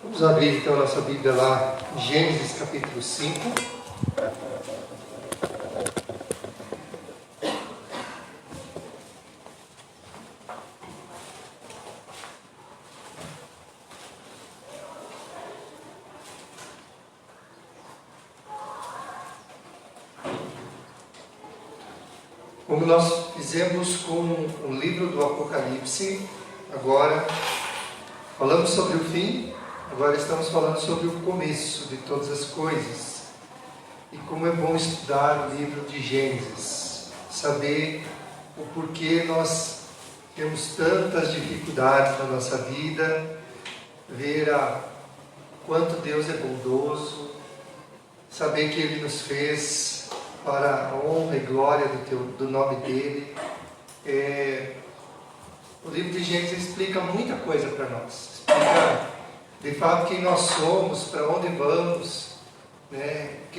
Vamos abrir então a nossa Bíblia lá em Gênesis capítulo 5. Como nós fizemos com o livro do Apocalipse, agora falamos sobre o fim, agora estamos falando sobre o começo de todas as coisas. E como é bom estudar o livro de Gênesis, saber o porquê nós temos tantas dificuldades na nossa vida, ver quanto Deus é bondoso, saber que Ele nos fez para a honra e glória do nome dEle. O livro de Gênesis explica muita coisa para nós. Explica, de fato, quem nós somos, para onde vamos, né? O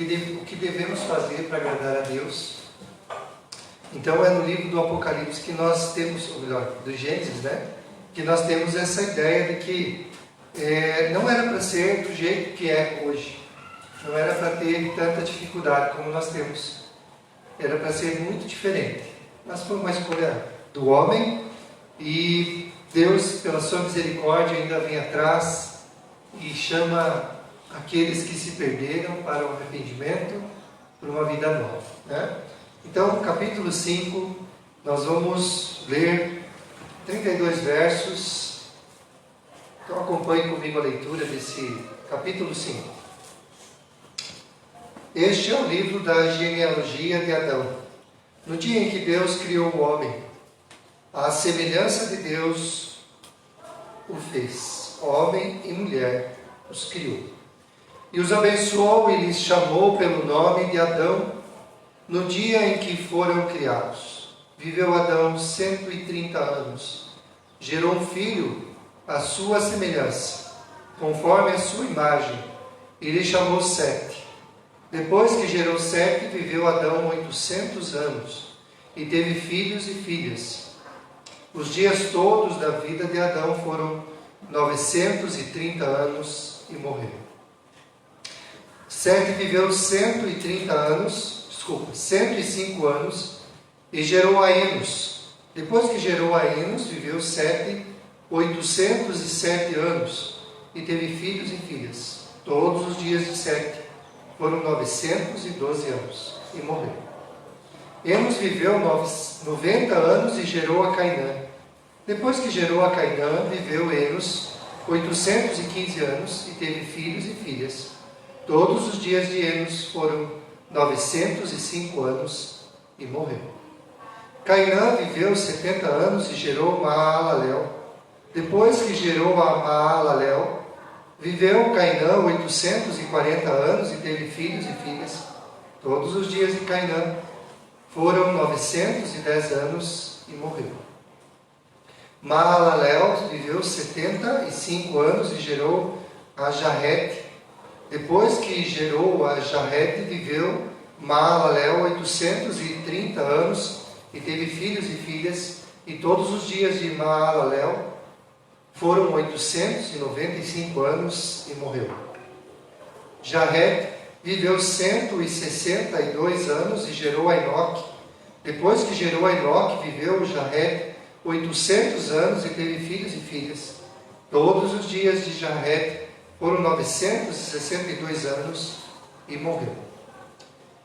que devemos fazer para agradar a Deus. Então é no livro do Apocalipse que nós temos, ou melhor, do Gênesis, né? Que nós temos essa ideia de que não era para ser do jeito que é hoje. Não era para ter tanta dificuldade como nós temos. Era para ser muito diferente. Mas foi uma escolha do homem e Deus, pela sua misericórdia, ainda vem atrás e chama aqueles que se perderam para o arrependimento, para uma vida nova, né? Então, capítulo 5, nós vamos ler 32 versos. Então, acompanhe comigo a leitura desse capítulo 5. Este é o livro da genealogia de Adão. No dia em que Deus criou o homem, à semelhança de Deus o fez, homem e mulher os criou. E os abençoou e lhes chamou pelo nome de Adão, no dia em que foram criados. Viveu Adão 130 anos. Gerou um filho à sua semelhança, conforme a sua imagem, e lhe chamou Sete. Depois que gerou Sete, viveu Adão 800 anos, e teve filhos e filhas. Os dias todos da vida de Adão foram 930 anos e morreu. Sete viveu 105 anos, e gerou a Enos. Depois que gerou a Enos, viveu Sete 807 anos, e teve filhos e filhas. Todos os dias de Sete foram 912 anos e morreu. Enos viveu 90 anos e gerou a Cainã. Depois que gerou a Cainã, viveu Enos 815 anos e teve filhos e filhas. Todos os dias de Enos foram 905 anos e morreu. Cainã viveu 70 anos e gerou Maalalel. Depois que gerou a Maalalel, viveu Cainã 840 anos e teve filhos e filhas. Todos os dias de Cainã foram 910 anos e morreu. Maalalel viveu 75 anos e gerou a Jarete. Depois que gerou a Jarete, viveu Maalalel 830 anos e teve filhos e filhas. E todos os dias de Maalalel foram 895 anos e morreu. Jarete viveu 162 anos e gerou a Enoque. Depois que gerou a Enoque, viveu Jarete 800 anos e teve filhos e filhas. Todos os dias de Jarete foram 962 anos e morreu.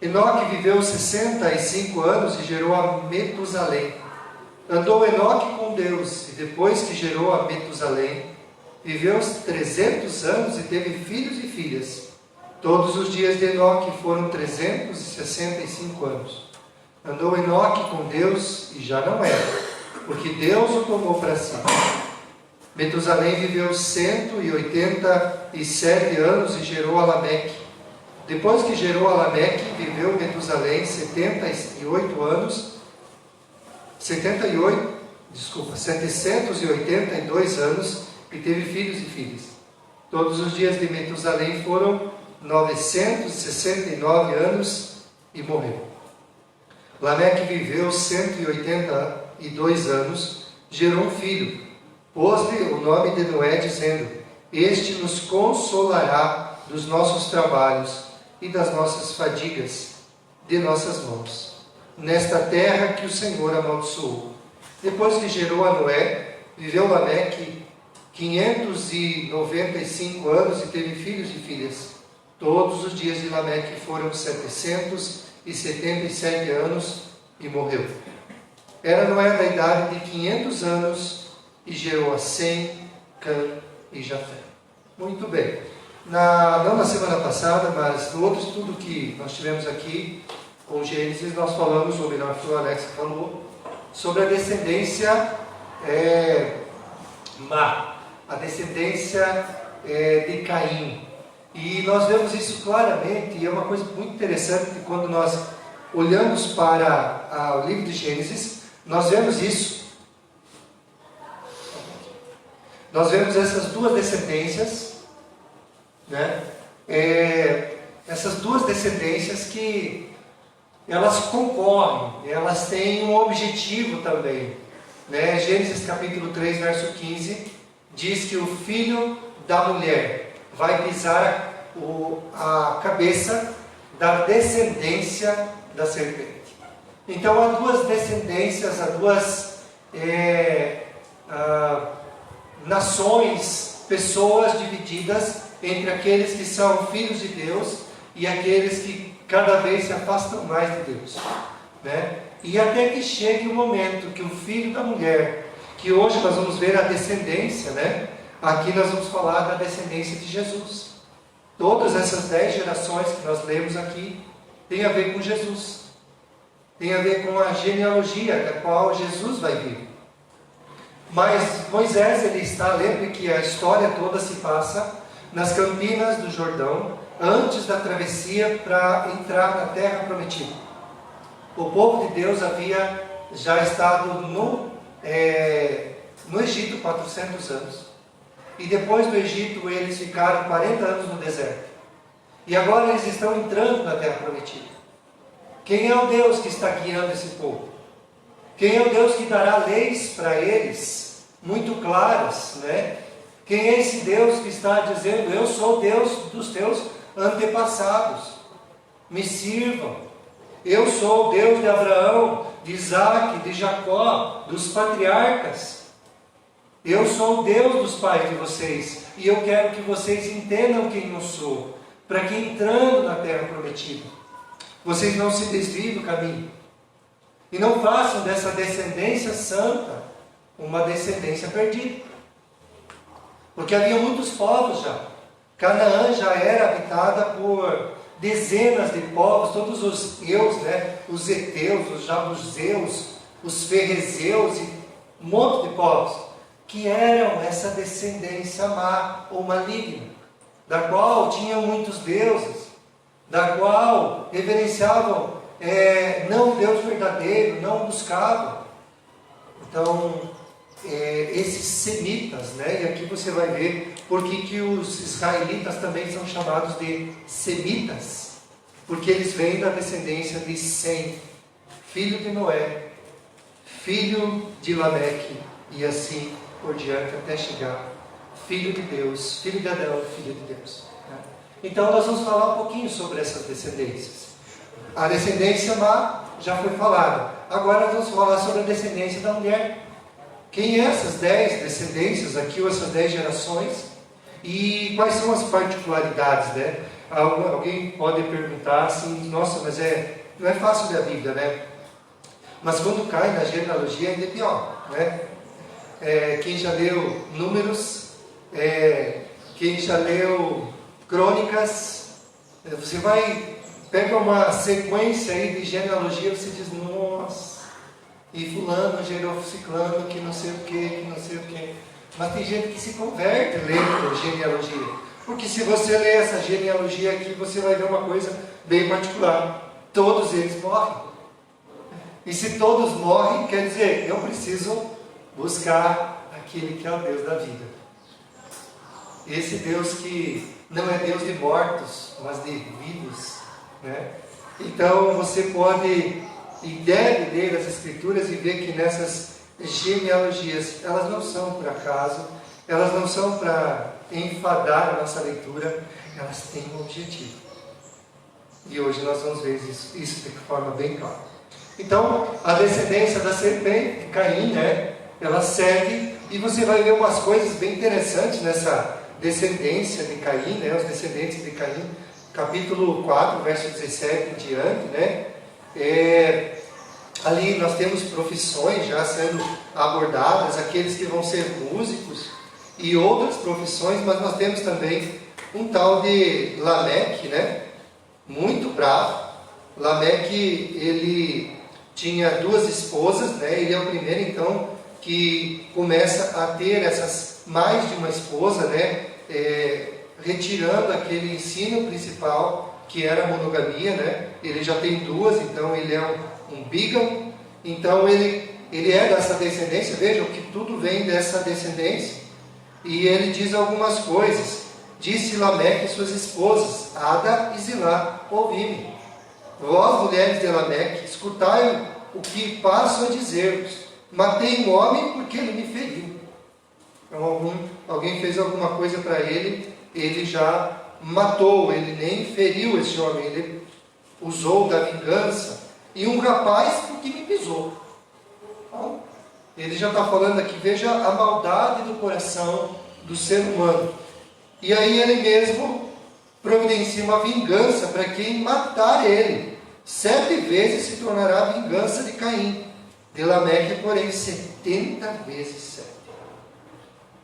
Enoque viveu 65 anos e gerou a Metusalém. Andou Enoque com Deus, e depois que gerou a Metusalém, viveu 300 anos e teve filhos e filhas. Todos os dias de Enoque foram 365 anos. Andou Enoque com Deus e já não era, porque Deus o tomou para si. Metusalém viveu 187 anos e gerou a Lameque. Depois que gerou a Lameque, viveu Metusalém 782 anos e teve filhos e filhas. Todos os dias de Metusalém foram 969 anos e morreu. Lameque viveu 182 anos, gerou um filho. Pôs-lhe o nome de Noé, dizendo: Este nos consolará dos nossos trabalhos e das nossas fadigas de nossas mãos, nesta terra que o Senhor amaldiçoou. Depois que gerou a Noé, viveu Lameque 595 anos e teve filhos e filhas. Todos os dias de Lameque foram 777 anos e morreu. Era Noé da idade de 500 anos e gerou a Sem, Cã e Jafé. Muito bem. Não na semana passada, mas no outro estudo que nós tivemos aqui com Gênesis, nós falamos, ou melhor, foi o Alex que falou, sobre a descendência má, a descendência de Caim. E nós vemos isso claramente, e é uma coisa muito interessante que quando nós olhamos para o livro de Gênesis, nós vemos isso. Nós vemos essas duas descendências, né? Essas duas descendências que elas concorrem, elas têm um objetivo também, né? Gênesis capítulo 3, verso 15, diz que o filho da mulher vai pisar a cabeça da descendência da serpente. Então há duas descendências, há duas nações, pessoas divididas entre aqueles que são filhos de Deus e aqueles que cada vez se afastam mais de Deus, né? E até que chegue o momento que o filho da mulher, que hoje nós vamos ver a descendência, né? Aqui nós vamos falar da descendência de Jesus. Todas essas 10 gerações que nós lemos aqui têm a ver com Jesus, tem a ver com a genealogia da qual Jesus vai vir. Mas Moisés, ele está, lembre que a história toda se passa nas campinas do Jordão, antes da travessia para entrar na terra prometida. O povo de Deus havia já estado no Egito 400 anos. E depois do Egito eles ficaram 40 anos no deserto. E agora eles estão entrando na terra prometida. Quem é o Deus que está guiando esse povo? Quem é o Deus que dará leis para eles, muito claras, né? Quem é esse Deus que está dizendo, eu sou Deus dos teus antepassados, me sirvam. Eu sou o Deus de Abraão, de Isaac, de Jacó, dos patriarcas. Eu sou o Deus dos pais de vocês, e eu quero que vocês entendam quem eu sou, para que entrando na terra prometida, vocês não se desviem do caminho, e não façam dessa descendência santa uma descendência perdida. Porque havia muitos povos já. Canaã já era habitada por dezenas de povos, todos os eus, né? Os heteus, os jabuseus, os ferrezeus e um monte de povos que eram essa descendência má ou maligna, da qual tinham muitos deuses, da qual reverenciavam não o Deus verdadeiro, não buscavam. Então, esses semitas, né? E aqui você vai ver por que os israelitas também são chamados de semitas, porque eles vêm da descendência de Sem, filho de Noé, filho de Lameque, e assim por diante até chegar filho de Deus, filho de Adão, filho de Deus, né? Então nós vamos falar um pouquinho sobre essas descendências. A descendência má já foi falada. Agora nós vamos falar sobre a descendência da mulher. Quem é essas 10 descendências aqui, ou essas 10 gerações? E quais são as particularidades, né? Alguém pode perguntar assim, nossa, mas não é fácil ver a Bíblia, né? Mas quando cai na genealogia ainda é pior, né? Quem já leu Números, quem já leu Crônicas, você pega uma sequência aí de genealogia, você diz, nossa, e fulano gerou ciclano, que não sei o que. Mas tem gente que se converte lendo genealogia. Porque se você ler essa genealogia aqui, você vai ver uma coisa bem particular. Todos eles morrem. E se todos morrem, quer dizer, eu preciso buscar aquele que é o Deus da vida. Esse Deus que não é Deus de mortos, mas de vivos, né? Então você pode e deve ler as Escrituras e ver que nessas genealogias, elas não são por acaso, elas não são para enfadar a nossa leitura, elas têm um objetivo. E hoje nós vamos ver isso de forma bem clara. Então, a descendência da serpente, de Caim, né, ela segue, e você vai ver umas coisas bem interessantes nessa descendência de Caim, né, os descendentes de Caim, capítulo 4, verso 17 em diante, né, ali nós temos profissões já sendo abordadas, aqueles que vão ser músicos e outras profissões, mas nós temos também um tal de Lameque, né, muito bravo. Lameque, ele tinha duas esposas, né, ele é o primeiro então que começa a ter essas mais de uma esposa, né, retirando aquele ensino principal que era a monogamia, né, ele já tem duas, então ele é um bígamo, então ele é dessa descendência. Vejam que tudo vem dessa descendência, e ele diz algumas coisas. Disse Lameque e suas esposas, Ada e Zilá, ouvi-me. Vós, mulheres de Lameque, escutai o que passo a dizer-vos. Matei um homem porque ele me feriu. Então, alguém fez alguma coisa para ele, ele já matou, ele nem feriu esse homem, ele usou da vingança. E um rapaz porque me pisou. Então, ele já está falando aqui, veja a maldade do coração do ser humano. E aí ele mesmo providencia uma vingança para quem matar ele. 7 vezes se tornará a vingança de Caim. De Lameque, porém, 70 vezes 7.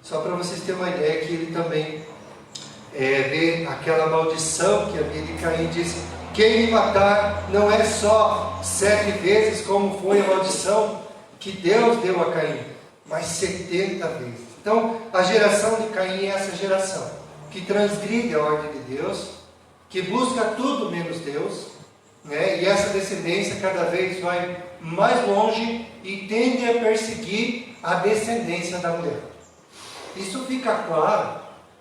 Só para vocês terem uma ideia que ele também vê aquela maldição que havia de Caim, diz: quem me matar não é só 7 vezes como foi a maldição que Deus deu a Caim, mas 70 vezes. Então, a geração de Caim é essa geração que transgride a ordem de Deus, que busca tudo menos Deus, né? E essa descendência cada vez vai mais longe e tende a perseguir a descendência da mulher. Isso fica claro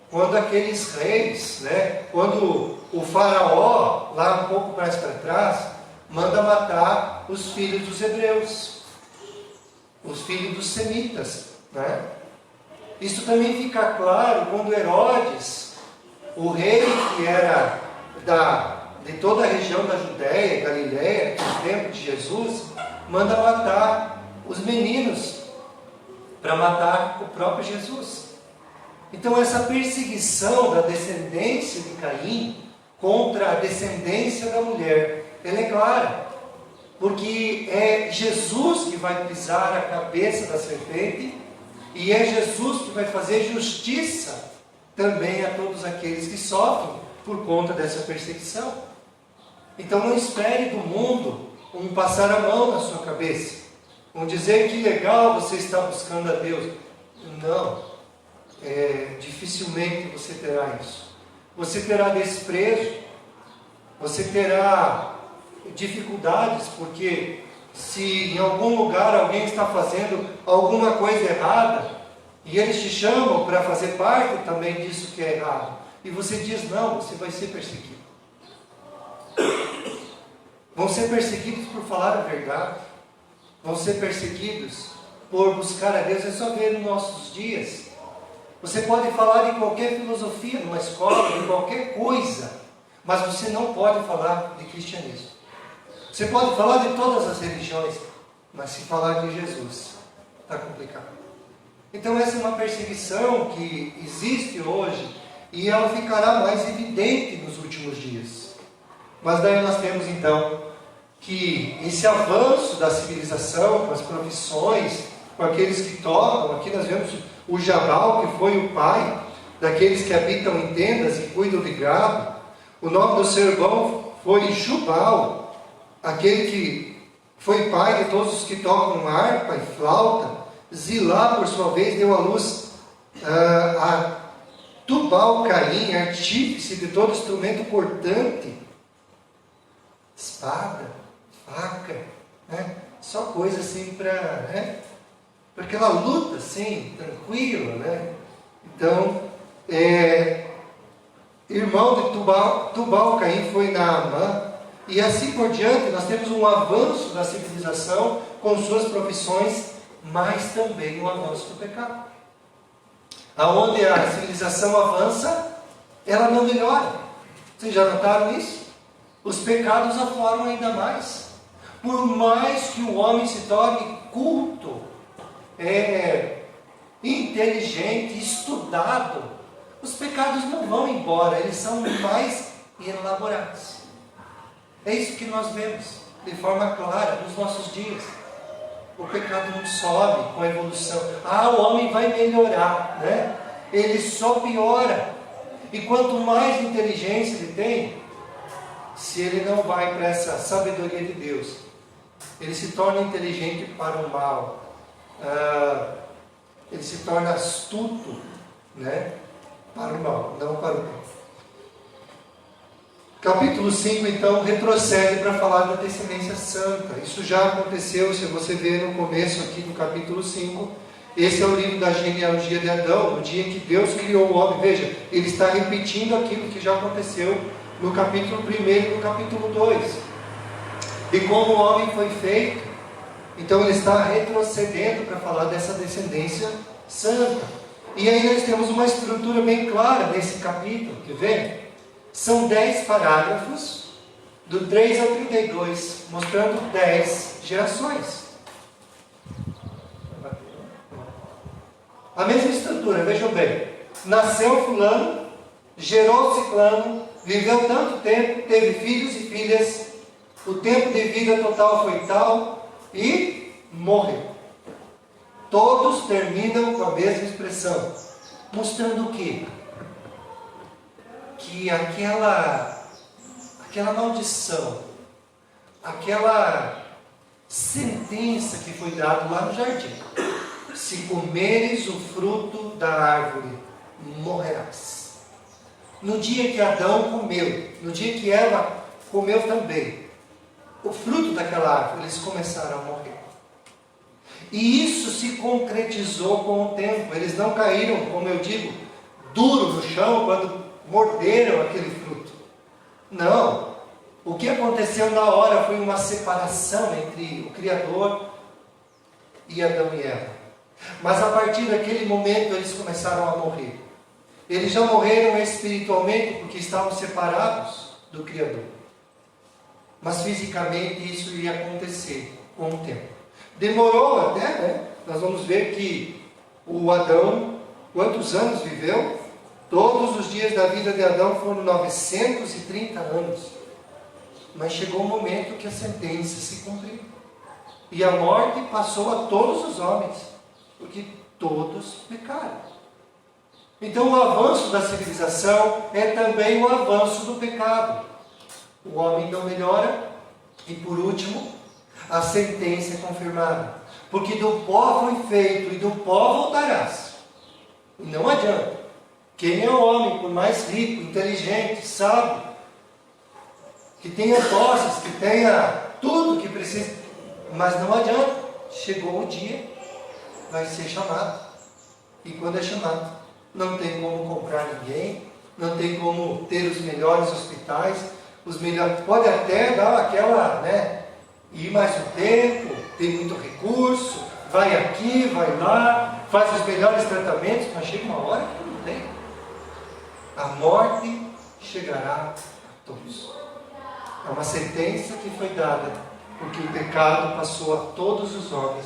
quando aqueles reis, né, quando o faraó, lá um pouco mais para trás, manda matar os filhos dos hebreus, os filhos dos semitas, né? Isso também fica claro quando Herodes, o rei que era de toda a região da Judéia, Galiléia, no tempo de Jesus, manda matar os meninos para matar o próprio Jesus. Então essa perseguição da descendência de Caim contra a descendência da mulher, ela é clara, porque é Jesus que vai pisar a cabeça da serpente, e é Jesus que vai fazer justiça também a todos aqueles que sofrem por conta dessa perseguição. Então não espere do mundo um passar a mão na sua cabeça, dizer que legal você está buscando a Deus. Não, dificilmente você terá isso. Você terá desprezo, você terá dificuldades, porque se em algum lugar alguém está fazendo alguma coisa errada, e eles te chamam para fazer parte também disso que é errado, e você diz não, você vai ser perseguido. Vão ser perseguidos por falar a verdade, vão ser perseguidos por buscar a Deus. É só ver nos nossos dias. Você pode falar de qualquer filosofia, numa escola, de qualquer coisa, mas você não pode falar de cristianismo. Você pode falar de todas as religiões, mas se falar de Jesus, está complicado. Então essa é uma perseguição que existe hoje, e ela ficará mais evidente nos últimos dias. Mas daí nós temos então que esse avanço da civilização, com as profissões, com aqueles que tocam, aqui nós vemos o Jabal, que foi o pai daqueles que habitam em tendas e cuidam de gado. O nome do seu irmão foi Jubal, aquele que foi pai de todos os que tocam harpa e flauta. Zilá, por sua vez, deu à luz a Tubal-Caim, artífice de todo instrumento cortante, espada, faca, né? Só coisa assim para aquela luta assim, tranquila, né? Então, irmão de Tubal-Caim foi Naamã, e assim por diante. Nós temos um avanço da civilização com suas profissões, mas também um avanço do pecado. Aonde a civilização avança, ela não melhora. Vocês já notaram isso? Os pecados afloram ainda mais. Por mais que o homem se torne culto, inteligente, estudado, os pecados não vão embora, eles são mais elaborados. É isso que nós vemos de forma clara nos nossos dias. O pecado não sobe com a evolução. O homem vai melhorar, né? Ele só piora. E quanto mais inteligência ele tem, se ele não vai para essa sabedoria de Deus, ele se torna inteligente para o mal. Ele se torna astuto, né? Para o mal, não para o bem. Capítulo 5, então, retrocede para falar da descendência santa. Isso já aconteceu, se você ver no começo aqui do capítulo 5. Esse é o livro da genealogia de Adão, no dia em que Deus criou o homem. Veja, ele está repetindo aquilo que já aconteceu no capítulo 1 e no capítulo 2. E como o homem foi feito, então ele está retrocedendo para falar dessa descendência santa. E aí nós temos uma estrutura bem clara nesse capítulo, quer ver? São 10 parágrafos, do 3 ao 32, mostrando 10 gerações. A mesma estrutura, vejam bem. Nasceu fulano, gerou ciclano, viveu tanto tempo, teve filhos e filhas, o tempo de vida total foi tal, e morreu. Todos terminam com a mesma expressão, mostrando o quê? Que aquela maldição, aquela sentença que foi dada lá no jardim, se comeres o fruto da árvore, morrerás. No dia que Adão comeu, no dia que Eva comeu também, o fruto daquela árvore, eles começaram a morrer. E isso se concretizou com o tempo. Eles não caíram, como eu digo, duro no chão quando morderam aquele fruto. Não. O que aconteceu na hora foi uma separação entre o Criador e Adão e Eva. Mas a partir daquele momento eles começaram a morrer. Eles já morreram espiritualmente porque estavam separados do Criador. Mas fisicamente isso ia acontecer com o tempo. Demorou até, né? Nós vamos ver que o Adão, quantos anos viveu? Todos os dias da vida de Adão foram 930 anos. Mas chegou um momento que a sentença se cumpriu. E a morte passou a todos os homens, porque todos pecaram. Então o avanço da civilização é também o avanço do pecado. O homem não melhora, e por último, a sentença é confirmada. Porque do pó foi feito e do pó voltarás. E não adianta. Quem é o homem, por mais rico, inteligente, sábio, que tenha posses, que tenha tudo que precisa, mas não adianta. Chegou o dia, vai ser chamado. E quando é chamado, não tem como comprar ninguém, não tem como ter os melhores hospitais, os melhores. Pode até dar aquela, né? Ir mais um tempo, tem muito recurso, vai aqui, vai lá, faz os melhores tratamentos, mas chega uma hora que não tem. A morte chegará a todos. É uma sentença que foi dada, porque o pecado passou a todos os homens.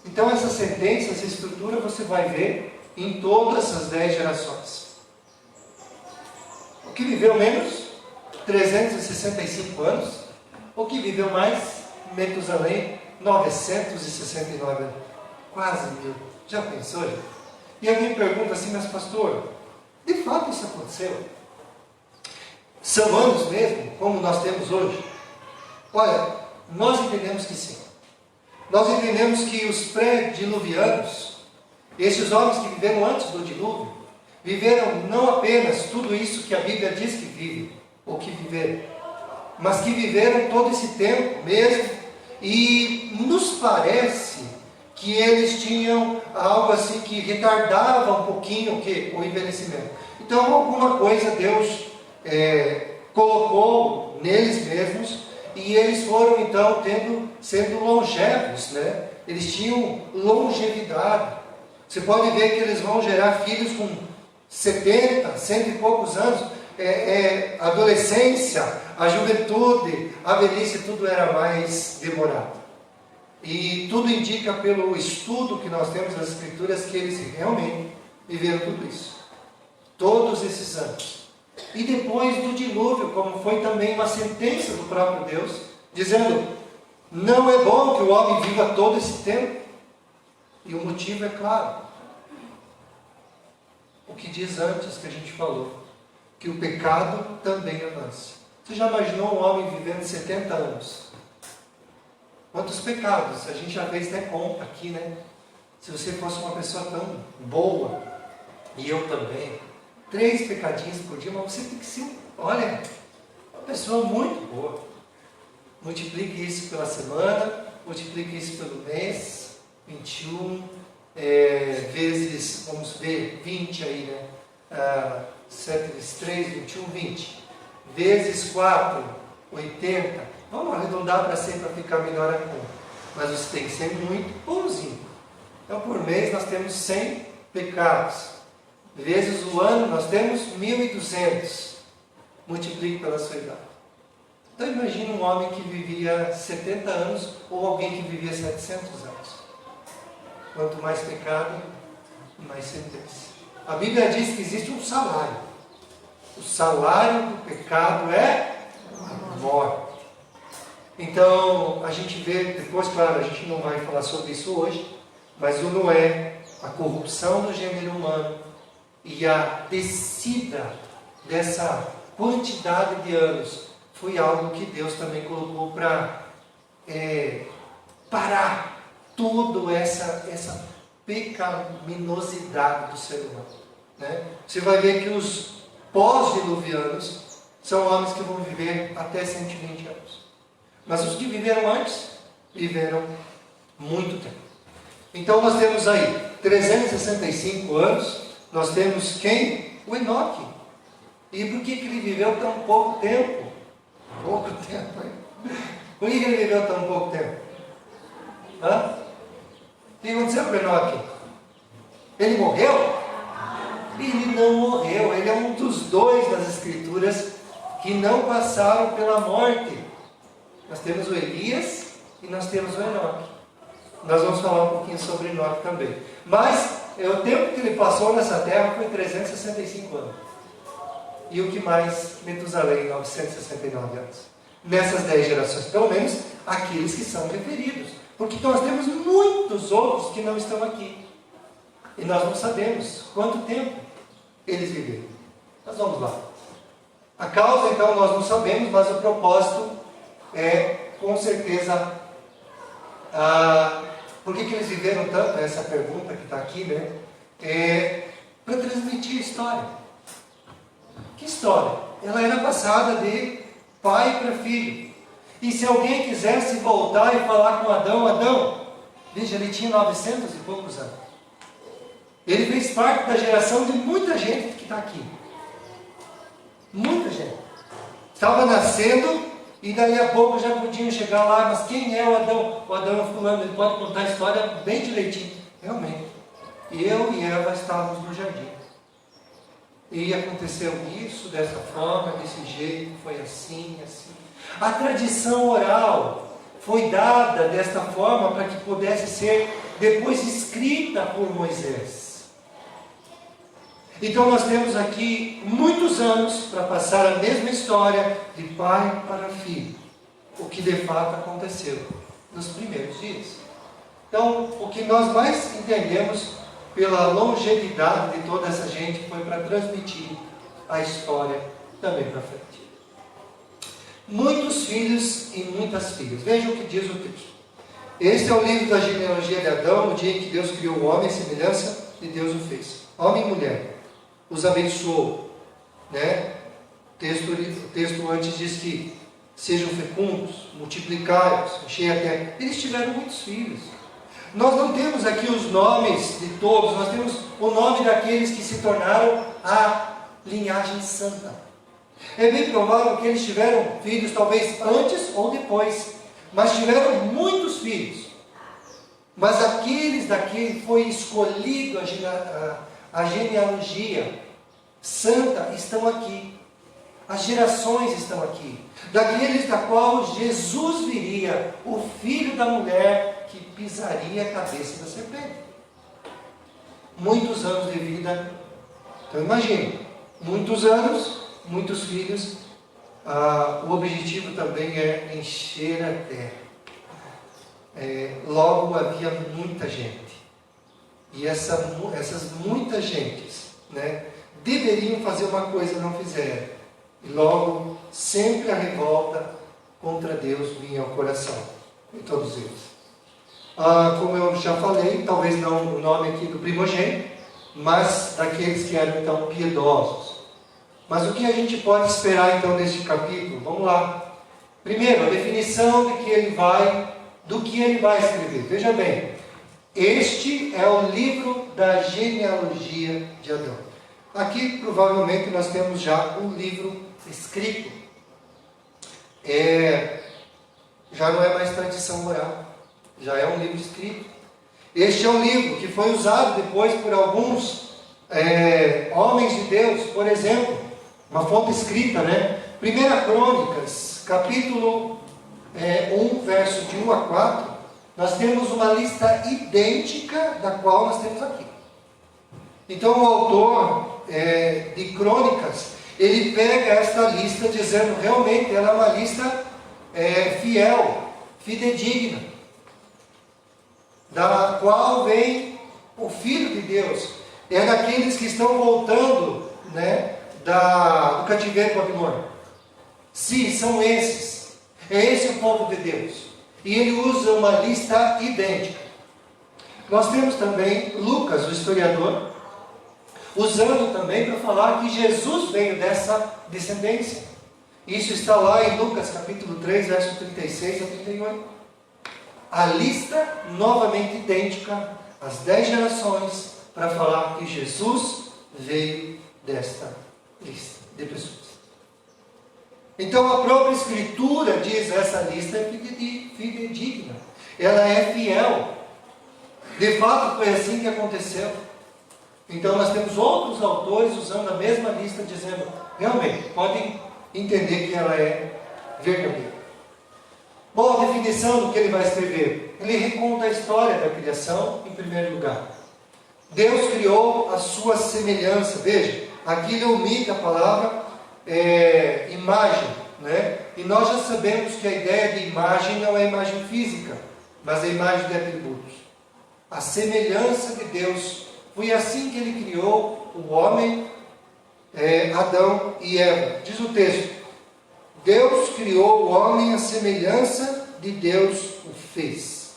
Então essa sentença, essa estrutura, você vai ver em todas as 10 gerações. O que viveu menos? 365 anos. O que viveu mais? Metusalém, 969 anos. Quase 1000. Já pensou? Já? E alguém pergunta assim, mas pastor, de fato isso aconteceu? São anos mesmo, como nós temos hoje? Olha, nós entendemos que sim. Nós entendemos que os pré-diluvianos, esses homens que viveram antes do dilúvio, viveram não apenas tudo isso que a Bíblia diz que vivem, ou que viveram, mas que viveram todo esse tempo mesmo, e nos parece que eles tinham algo assim que retardava um pouquinho o envelhecimento. Então alguma coisa Deus colocou neles mesmos, e eles foram então sendo longevos, né? Eles tinham longevidade. Você pode ver que eles vão gerar filhos com 70, cento e poucos anos. A adolescência, a juventude, a velhice, tudo era mais demorado. E tudo indica pelo estudo que nós temos nas Escrituras que eles realmente viveram tudo isso. Todos esses anos. E depois do dilúvio, como foi também uma sentença do próprio Deus, dizendo, não é bom que o homem viva todo esse tempo. E o motivo é claro. O que diz antes que a gente falou, que o pecado também avança. Você já imaginou um homem vivendo 70 anos? Quantos pecados? A gente já fez até conta aqui, né? Se você fosse uma pessoa tão boa, e eu também, 3 pecadinhos por dia, mas você tem que ser, olha, uma pessoa muito boa. Multiplique isso pela semana, multiplique isso pelo mês, 21, vezes, vamos ver, 20 aí, né? 7 vezes 3, 21, 20. Vezes 4, 80. Vamos arredondar para 100 para ficar melhor a conta. Mas você tem que ser muito bonzinho. Então, por mês nós temos 100 pecados. Vezes o ano nós temos 1.200. Multiplique pela sua idade. Então, imagine um homem que vivia 70 anos ou alguém que vivia 700 anos. Quanto mais pecado, mais sentença. A Bíblia diz que existe um salário. O salário do pecado é a morte. Então, a gente vê, depois, claro, a gente não vai falar sobre isso hoje, mas o Noé, a corrupção do gênero humano e a descida dessa quantidade de anos foi algo que Deus também colocou para parar toda essa pecaminosidade do ser humano. Né? Você vai ver que os pós-diluvianos são homens que vão viver até 120 anos. Mas os que viveram antes, viveram muito tempo. Então nós temos aí 365 anos, nós temos quem? O Enoque. E por que ele viveu tão pouco tempo? Pouco tempo, hein? Por que ele viveu tão pouco tempo? O que aconteceu com o Enoque? Ele morreu? Ele não morreu, ele é um dos 2 das Escrituras que não passaram pela morte. Nós temos o Elias e nós temos o Enoque. Nós vamos falar um pouquinho sobre Enoque também. Mas o tempo que ele passou nessa terra foi 365 anos. E o que mais? Metusalém, 969 anos. Nessas 10 gerações, pelo menos aqueles que são referidos. Porque nós temos muitos outros que não estão aqui. E nós não sabemos quanto tempo eles viveram. Mas vamos lá. A causa, então, nós não sabemos, mas o propósito é, com certeza, por que eles viveram tanto? Essa pergunta que está aqui, né? Para transmitir a história. Que história? Ela era passada de pai para filho. E se alguém quisesse voltar e falar com Adão, veja, ele tinha 900 e poucos anos. Ele fez parte da geração de muita gente que está aqui. Muita gente. Estava nascendo e daí a pouco já podiam chegar lá, mas quem é o Adão? O Adão é fulano, ele pode contar a história bem direitinho. Realmente. Eu e Eva estávamos no jardim. E aconteceu isso, dessa forma, desse jeito, foi assim, assim. A tradição oral foi dada desta forma para que pudesse ser depois escrita por Moisés. Então nós temos aqui muitos anos para passar a mesma história de pai para filho. O que de fato aconteceu nos primeiros dias. Então, o que nós mais entendemos pela longevidade de toda essa gente foi para transmitir a história também para frente. Muitos filhos e muitas filhas. Veja o que diz o texto. Este é o livro da genealogia de Adão, no dia em que Deus criou o homem, semelhança de Deus o fez. Homem e mulher. Os abençoou. Né? O texto antes diz que sejam fecundos, multiplicai-os, enchei a terra. Eles tiveram muitos filhos. Nós não temos aqui os nomes de todos, nós temos o nome daqueles que se tornaram a linhagem santa. É bem provável que eles tiveram filhos talvez antes ou depois, mas tiveram muitos filhos. Mas aqueles daqui foi escolhido a genealogia santa estão aqui. As gerações estão aqui. Daqueles da qual Jesus viria, o filho da mulher que pisaria a cabeça da serpente. Muitos anos de vida. Então imagine, muitos anos, muitos filhos. O objetivo também é encher a terra. Logo havia muita gente. E essas muitas gentes, né, deveriam fazer uma coisa e não fizeram. E logo, sempre a revolta contra Deus vinha ao coração de todos eles. Como eu já falei, talvez não o nome aqui do primogênito, mas daqueles que eram então piedosos. Mas o que a gente pode esperar então neste capítulo? Vamos lá. Primeiro, a definição do que ele vai escrever. Veja bem, este é o livro da genealogia de Adão. Aqui provavelmente nós temos já um livro escrito. Já não é mais tradição oral, já é um livro escrito. Este é um livro que foi usado depois por alguns homens de Deus. Por exemplo, uma fonte escrita, né? 1 Crônicas, capítulo 1, verso de 1 a 4, nós temos uma lista idêntica da qual nós temos aqui. Então o autor de Crônicas, ele pega esta lista dizendo realmente ela é uma lista fiel, fidedigna, da qual vem o Filho de Deus. É daqueles que estão voltando, né, do cativeiro babilônico. Sim, são esses. É esse o povo de Deus. E ele usa uma lista idêntica. Nós temos também Lucas, o historiador, usando também para falar que Jesus veio dessa descendência. Isso está lá em Lucas capítulo 3, verso 36 a 38. A lista novamente idêntica, as 10 gerações, para falar que Jesus veio desta lista de pessoas. Então a própria Escritura diz essa lista é fidedigna. Ela é fiel. De fato foi assim que aconteceu. Então nós temos outros autores usando a mesma lista, dizendo, realmente, podem entender que ela é verdadeira. Bom, a definição do que ele vai escrever. Ele reconta a história da criação, em primeiro lugar. Deus criou a sua semelhança. Veja, aqui ele omite a palavra imagem, né? E nós já sabemos que a ideia de imagem não é imagem física, mas é imagem de atributos. A semelhança de Deus. Foi assim que ele criou o homem, Adão e Eva. Diz o texto: Deus criou o homem à semelhança de Deus o fez.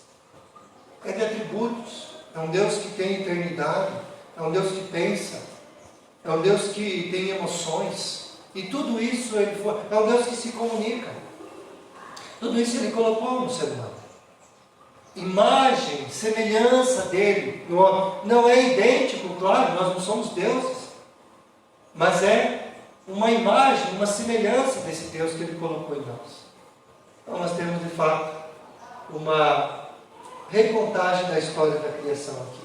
É de atributos. É um Deus que tem eternidade. É um Deus que pensa. É um Deus que tem emoções. E tudo isso é um Deus que se comunica. Tudo isso ele colocou no ser humano. Imagem, semelhança dele no homem. Não é idêntico, claro, nós não somos deuses. Mas é uma imagem, uma semelhança desse Deus que ele colocou em nós. Então nós temos de fato uma recontagem da história da criação aqui.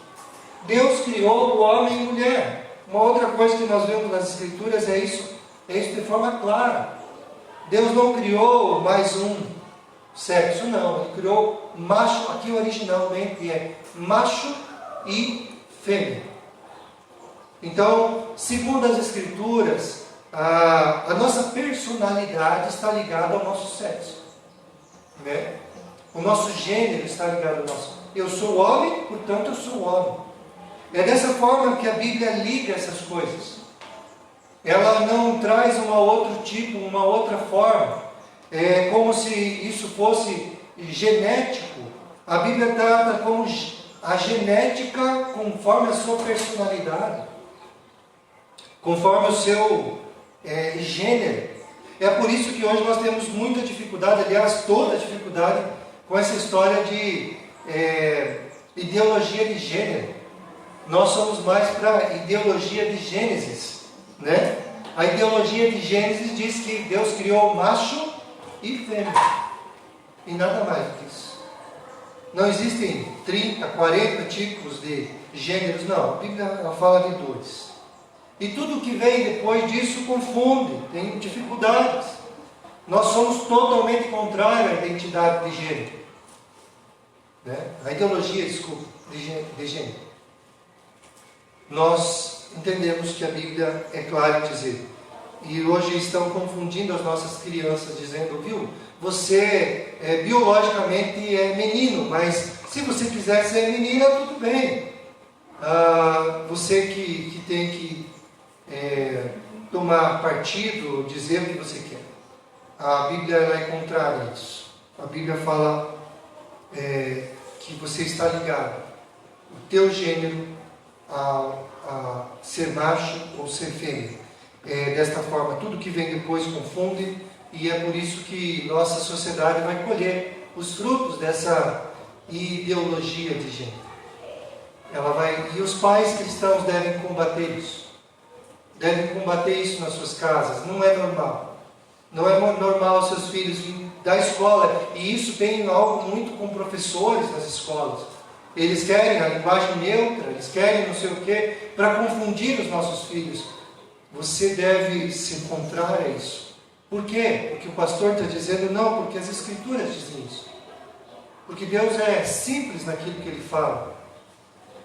Deus criou o homem e mulher. Uma outra coisa que nós vemos nas Escrituras é isso de forma clara. Deus não criou mais um sexo, não. Ele criou macho, aqui originalmente é macho e fêmea. Então, segundo as Escrituras, a nossa personalidade está ligada ao nosso sexo, né? O nosso gênero está ligado ao nosso. Eu sou homem, portanto eu sou homem. É dessa forma que a Bíblia liga essas coisas. Ela não traz um outro tipo, uma outra forma. É como se isso fosse genético. A Bíblia trata como a genética conforme a sua personalidade, conforme o seu gênero. É por isso que hoje nós temos muita dificuldade, aliás, toda dificuldade, com essa história de ideologia de gênero. Nós somos mais para ideologia de Gênesis, né? A ideologia de Gênesis diz que Deus criou macho e fêmea, e nada mais do que isso. Não existem 30, 40 tipos de gêneros, não. A Bíblia ela fala de 2. E tudo que vem depois disso confunde, tem dificuldades. Nós somos totalmente contrários à identidade de gênero. Né? A ideologia, desculpa, de gênero. Nós entendemos que a Bíblia é clara em dizer. E hoje estão confundindo as nossas crianças, dizendo, viu, você biologicamente é menino, mas se você quiser ser menina, tudo bem. Você que tem que tomar partido, dizer o que você quer. A Bíblia ela é contrária a isso. A Bíblia fala que você está ligado, o teu gênero, a ser macho ou ser fêmea. Desta forma, tudo que vem depois confunde, e é por isso que nossa sociedade vai colher os frutos dessa ideologia de gênero. E os pais cristãos devem combater isso. Devem combater isso nas suas casas. Não é normal. Não é normal os seus filhos virem da escola. E isso tem algo muito com professores nas escolas. Eles querem a linguagem neutra, eles querem não sei o quê, para confundir os nossos filhos. Você deve se contrário a isso. Por quê? Porque o pastor está dizendo não, porque as Escrituras dizem isso. Porque Deus é simples naquilo que Ele fala.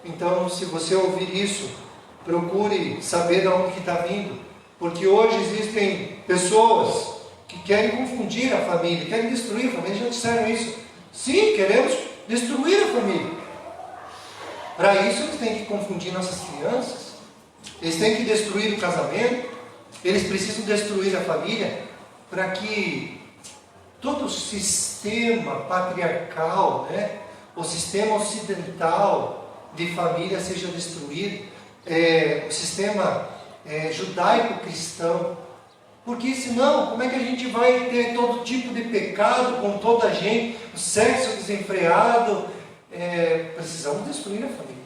Então, se você ouvir isso, procure saber de onde que está vindo. Porque hoje existem pessoas que querem confundir a família, querem destruir a família. Já disseram isso. Sim, queremos destruir a família. Para isso, eles têm que confundir nossas crianças. Eles têm que destruir o casamento. Eles precisam destruir a família para que todo o sistema patriarcal, né, o sistema ocidental de família seja destruído. O sistema judaico-cristão. Porque senão, como é que a gente vai ter todo tipo de pecado com toda a gente, o sexo desenfreado? Precisamos destruir a família.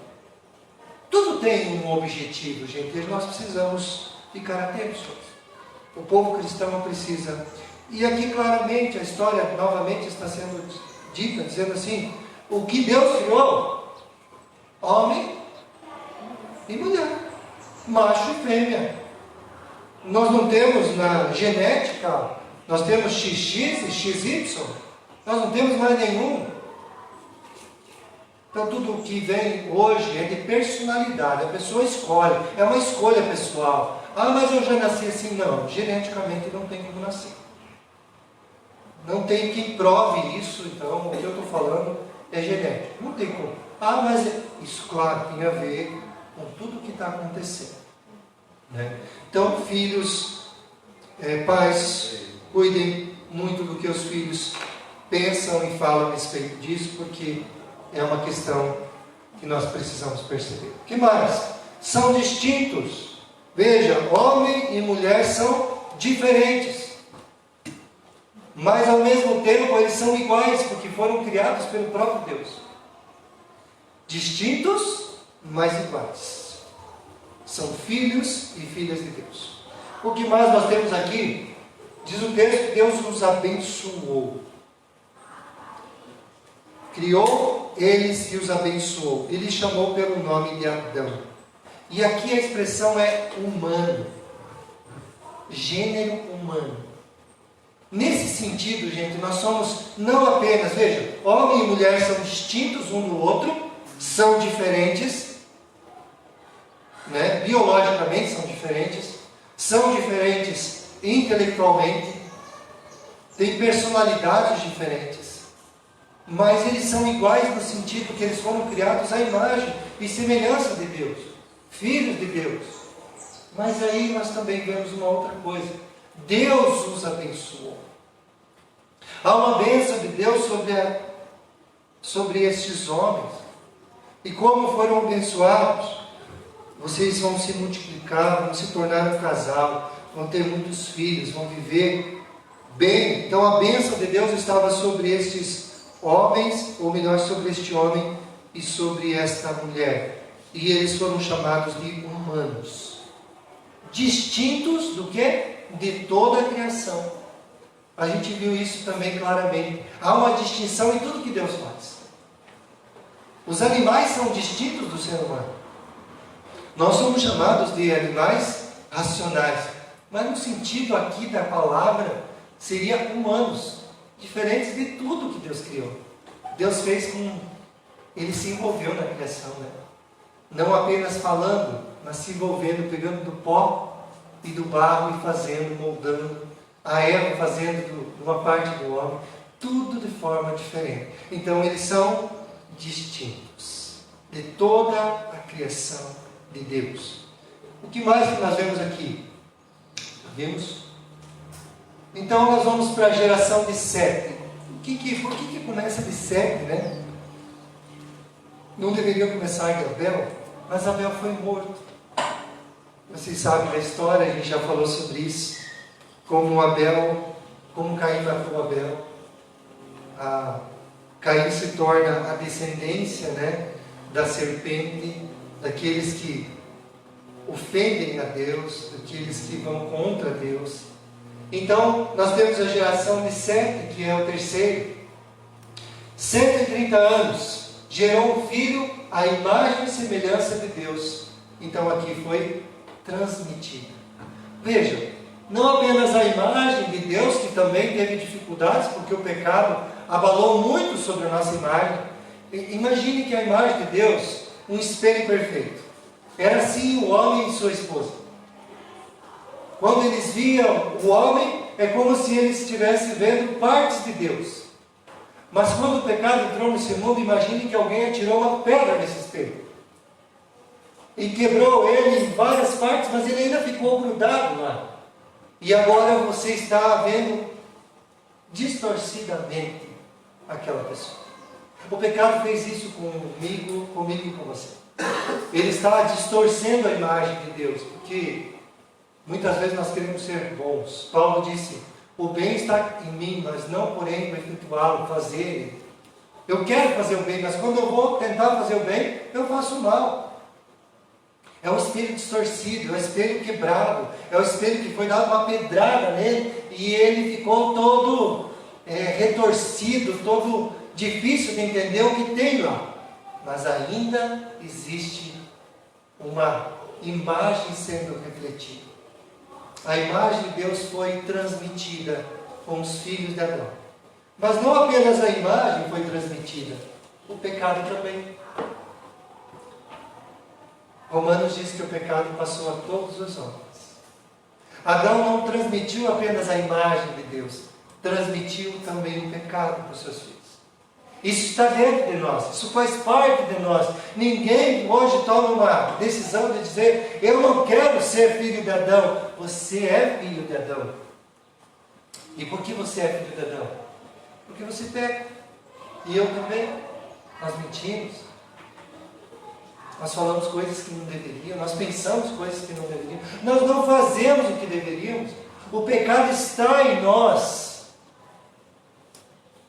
Tudo tem um objetivo, gente, e nós precisamos ficar atentos. O povo cristão precisa. E aqui claramente a história novamente está sendo dita, dizendo assim, o que Deus criou, homem e mulher, macho e fêmea. Nós não temos na genética, nós temos XX e XY, nós não temos mais nenhum. Então tudo o que vem hoje é de personalidade, a pessoa escolhe, é uma escolha pessoal. Mas eu já nasci assim. Não, geneticamente não tem como nascer. Não tem quem prove isso, então o que eu estou falando é genético. Não tem como. Mas isso, claro, tem a ver com tudo o que está acontecendo. Né? Então, filhos, pais, cuidem muito do que os filhos pensam e falam a respeito disso, porque é uma questão que nós precisamos perceber. O que mais? São distintos. Veja, homem e mulher são diferentes. Mas ao mesmo tempo eles são iguais, porque foram criados pelo próprio Deus. Distintos, mas iguais. São filhos e filhas de Deus. O que mais nós temos aqui? Diz o texto que Deus os abençoou. Criou eles e os abençoou. Ele chamou pelo nome de Adão. E aqui a expressão é humano. Gênero humano. Nesse sentido, gente, nós somos não apenas, veja, homem e mulher são distintos um do outro, são diferentes, né? Biologicamente são diferentes intelectualmente, têm personalidades diferentes, mas eles são iguais no sentido que eles foram criados à imagem e semelhança de Deus, filhos de Deus. Mas aí nós também vemos uma outra coisa: Deus os abençoou. Há uma bênção de Deus sobre estes homens. E como foram abençoados? Vocês vão se multiplicar, vão se tornar um casal, vão ter muitos filhos, vão viver bem. Então a bênção de Deus estava sobre estes homens, ou melhor, sobre este homem e sobre esta mulher. E eles foram chamados de humanos. Distintos do que? De toda a criação. A gente viu isso também claramente. Há uma distinção em tudo que Deus faz. Os animais são distintos do ser humano. Nós somos chamados de animais racionais, mas no sentido aqui da palavra, seria humanos, diferentes de tudo que Deus criou. Deus fez com... Ele se envolveu na criação, né? Não apenas falando, mas se envolvendo, pegando do pó e do barro e fazendo, moldando. A Eva fazendo de uma parte do homem, tudo de forma diferente. Então eles são distintos de toda a criação de Deus. O que mais que nós vemos aqui? Vimos? Então nós vamos para a geração de Sete. Por que começa de Sete, né? Não deveria começar de Abel, mas Abel foi morto. Vocês sabem da história, a gente já falou sobre isso. Como Caim matou Abel. Caim se torna a descendência, né, da serpente, daqueles que ofendem a Deus, daqueles que vão contra Deus. Então, nós temos a geração de Sete, que é o terceiro. 130 anos, gerou um filho à imagem e semelhança de Deus. Então, aqui foi transmitido. Vejam, não apenas a imagem de Deus, que também teve dificuldades, porque o pecado abalou muito sobre a nossa imagem. Imagine que a imagem de Deus, um espelho perfeito. Era assim o homem e sua esposa. Quando eles viam o homem, é como se eles estivessem vendo partes de Deus. Mas quando o pecado entrou nesse mundo, imagine que alguém atirou uma pedra nesse espelho. E quebrou ele em várias partes, mas ele ainda ficou grudado lá. E agora você está vendo distorcidamente aquela pessoa. O pecado fez isso comigo e com você. Ele está distorcendo a imagem de Deus, porque muitas vezes nós queremos ser bons. Paulo disse, o bem está em mim, mas não porém para efetuá-lo, fazer. Eu quero fazer o bem, mas quando eu vou tentar fazer o bem, eu faço o mal. É um espelho distorcido, é um espelho quebrado, é um espelho que foi dado uma pedrada nele e ele ficou todo retorcido, todo difícil de entender o que tem lá. Mas ainda existe uma imagem sendo refletida. A imagem de Deus foi transmitida com os filhos de Adão. Mas não apenas a imagem foi transmitida, o pecado também. Romanos diz que o pecado passou a todos os homens. Adão não transmitiu apenas a imagem de Deus, transmitiu também o pecado para os seus filhos. Isso está dentro de nós, isso faz parte de nós. Ninguém hoje toma uma decisão de dizer, eu não quero ser filho de Adão. Você é filho de Adão. E por que você é filho de Adão? Porque você peca. E eu também. Nós mentimos. Nós falamos coisas que não deveriam, nós pensamos coisas que não deveriam, nós não fazemos o que deveríamos. O pecado está em nós.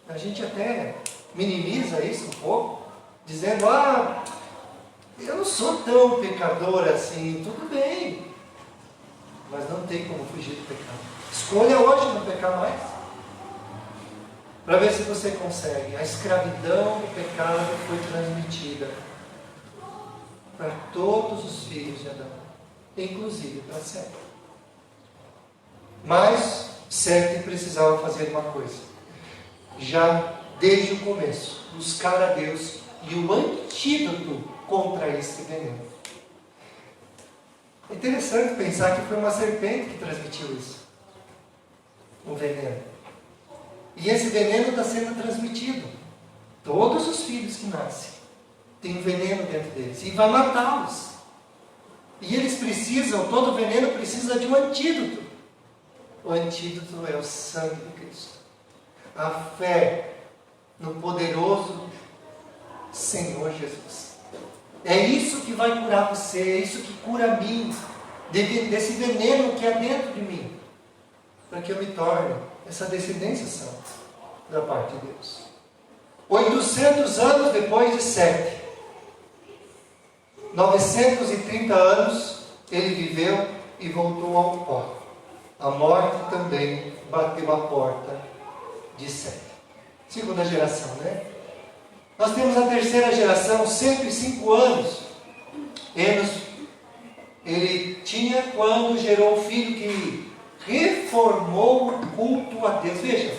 A gente até minimiza isso um pouco, dizendo, eu não sou tão pecador assim, tudo bem. Mas não tem como fugir do pecado. Escolha hoje não pecar mais. Para ver se você consegue. A escravidão do pecado foi transmitida para todos os filhos de Adão, inclusive para Sete. Mas Sete precisava fazer uma coisa, já desde o começo, buscar a Deus e o antídoto contra esse veneno. É interessante pensar que foi uma serpente que transmitiu isso, o veneno. E esse veneno está sendo transmitido. Todos os filhos que nascem tem veneno dentro deles e vai matá-los. E eles precisam, todo veneno precisa de um antídoto. O antídoto é o sangue de Cristo. A fé no poderoso Senhor Jesus. É isso que vai curar você, é isso que cura a mim, desse veneno que há dentro de mim, para que eu me torne essa descendência santa da parte de Deus. 800 anos depois de Sete, 930 anos ele viveu e voltou ao pó. A morte também bateu a porta de Sete. Segunda geração, né? Nós temos a terceira geração, 105 anos. Enos, ele tinha quando gerou o filho que reformou o culto a Deus. Veja,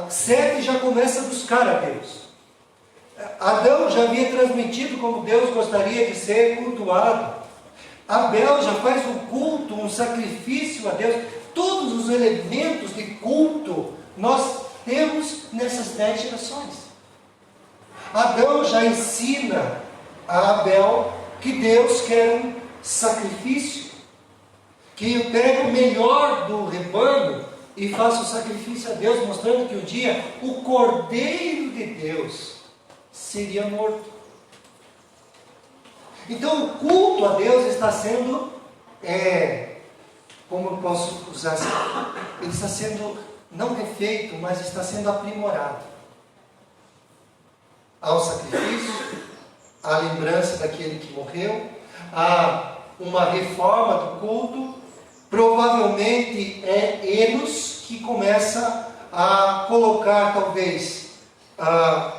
Sete já começa a buscar a Deus. Adão já havia transmitido como Deus gostaria de ser cultuado. Abel já faz um culto, um sacrifício a Deus. Todos os elementos de culto nós temos nessas 10 gerações. Adão já ensina a Abel que Deus quer um sacrifício, que pega o melhor do rebanho e faça o sacrifício a Deus, mostrando que um dia o Cordeiro de Deus seria morto. Então o culto a Deus está sendo, como eu posso usar assim? Ele está sendo, não refeito, mas está sendo aprimorado. Há um sacrifício, há a lembrança daquele que morreu, há uma reforma do culto. Provavelmente é Enos que começa a colocar talvez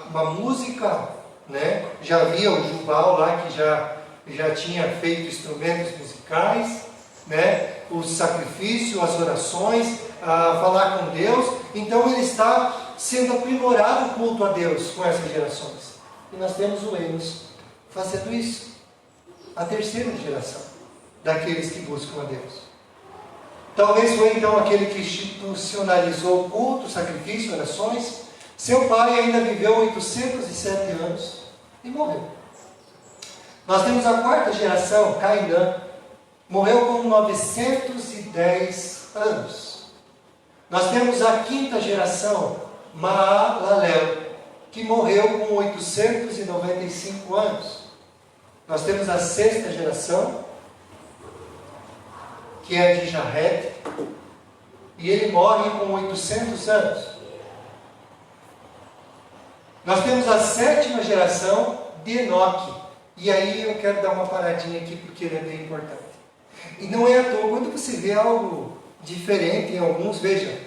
uma música, né? Já havia o Jubal lá que já tinha feito instrumentos musicais, né? O sacrifício, as orações, falar com Deus. Então ele está sendo aprimorado o culto a Deus com essas gerações. E nós temos o Enos fazendo isso. A terceira geração daqueles que buscam a Deus. Talvez foi então aquele que institucionalizou o culto, o sacrifício, orações. Seu pai ainda viveu 807 anos e morreu. Nós temos a quarta geração, Cainã, morreu com 910 anos. Nós temos a quinta geração, Maalalel, que morreu com 895 anos. Nós temos a sexta geração, que é de Jared, e ele morre com 800 anos. Nós temos a sétima geração de Enoque, e aí eu quero dar uma paradinha aqui porque ele é bem importante. E não é à toa, quando você vê algo diferente em alguns, veja,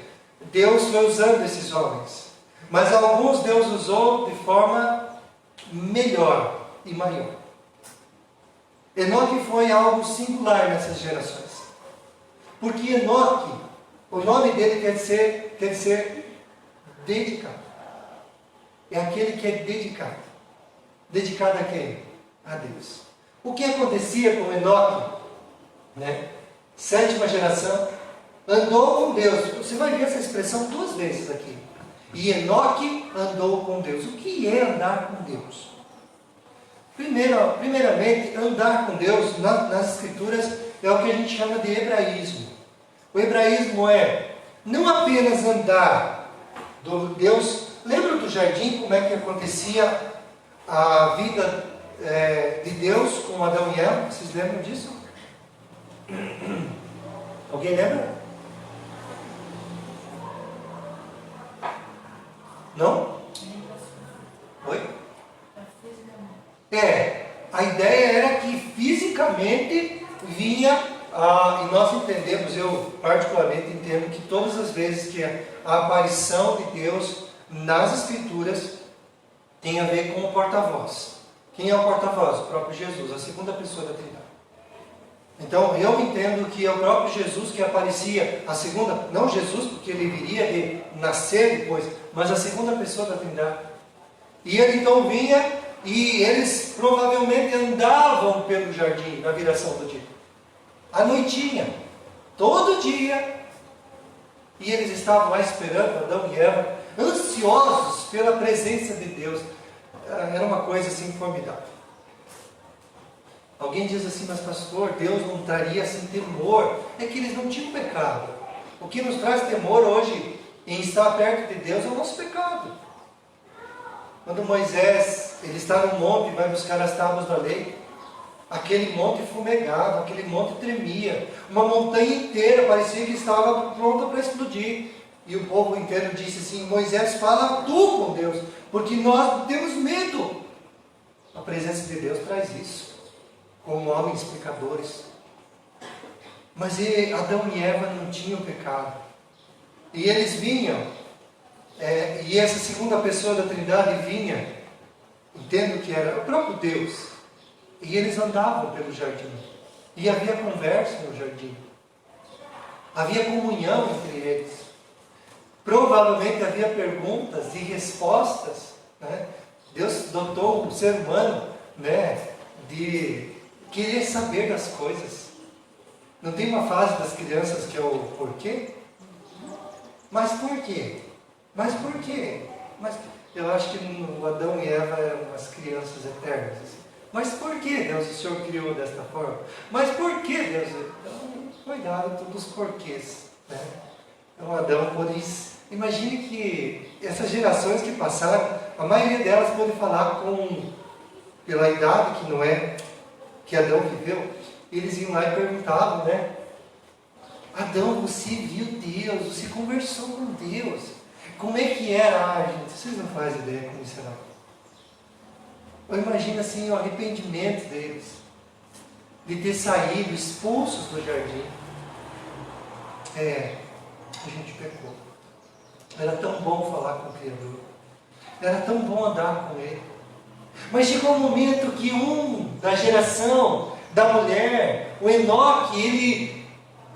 Deus foi usando esses homens, mas alguns Deus usou de forma melhor e maior. Enoque foi algo singular nessas gerações. Porque Enoque, o nome dele quer dizer dedicado. É aquele que é dedicado. Dedicado a quem? A Deus. O que acontecia com Enoque? Né? Sétima geração, andou com Deus. Você vai ver essa expressão 2 vezes aqui. E Enoque andou com Deus. O que é andar com Deus? Primeiramente, andar com Deus nas Escrituras é o que a gente chama de hebraísmo. O hebraísmo é não apenas andar do Deus. Lembra do jardim, como é que acontecia a vida de Deus com Adão e Eva? Vocês lembram disso? Alguém lembra? Não? Oi? A ideia era que fisicamente vinha, e nós entendemos, eu particularmente entendo que todas as vezes que a aparição de Deus nas Escrituras tem a ver com o porta-voz. Quem é o porta-voz? O próprio Jesus, a segunda pessoa da Trindade. Então eu entendo que é o próprio Jesus que aparecia, a segunda, não Jesus, porque ele viria de nascer depois, mas a segunda pessoa da Trindade. E ele então vinha e eles provavelmente andavam pelo jardim na viração do dia. À noitinha, todo dia. E eles estavam lá esperando Adão e Eva, ansiosos pela presença de Deus. Era uma coisa assim formidável. Alguém diz assim, mas pastor, Deus não traria assim temor? É que eles não tinham pecado. O que nos traz temor hoje em estar perto de Deus é o nosso pecado. Quando Moisés, ele está no monte e vai buscar as tábuas da lei, aquele monte fumegava, aquele monte tremia, uma montanha inteira parecia que estava pronta para explodir. E o povo inteiro disse assim, Moisés, fala tu com Deus, porque nós temos medo. A presença de Deus traz isso, como homens pecadores. Mas Adão e Eva não tinham pecado. E eles vinham e essa segunda pessoa da Trindade vinha, entendo que era o próprio Deus, e eles andavam pelo jardim, e havia conversa no jardim, havia comunhão entre eles, provavelmente havia perguntas e respostas, né? Deus dotou o ser humano, né, de querer saber das coisas. Não tem uma fase das crianças que é o porquê? Mas por quê? Mas por quê? Mas eu acho que no Adão e Eva eram umas crianças eternas. Assim. Mas por que Deus o Senhor criou desta forma? Mas por que Deus? Então, foi dado todos os porquês. Né? Então Adão pôde. Imagine que essas gerações que passaram, a maioria delas pôde falar pela idade que Noé, que Adão viveu. Eles iam lá e perguntavam, né? Adão, você viu Deus, você conversou com Deus. Como é que era? Gente, vocês não fazem ideia como isso era. Eu imagino assim o arrependimento deles, de ter saído expulsos do jardim. A gente pecou. Era tão bom falar com o Criador. Era tão bom andar com Ele. Mas chegou um momento que da geração da mulher, o Enoque, ele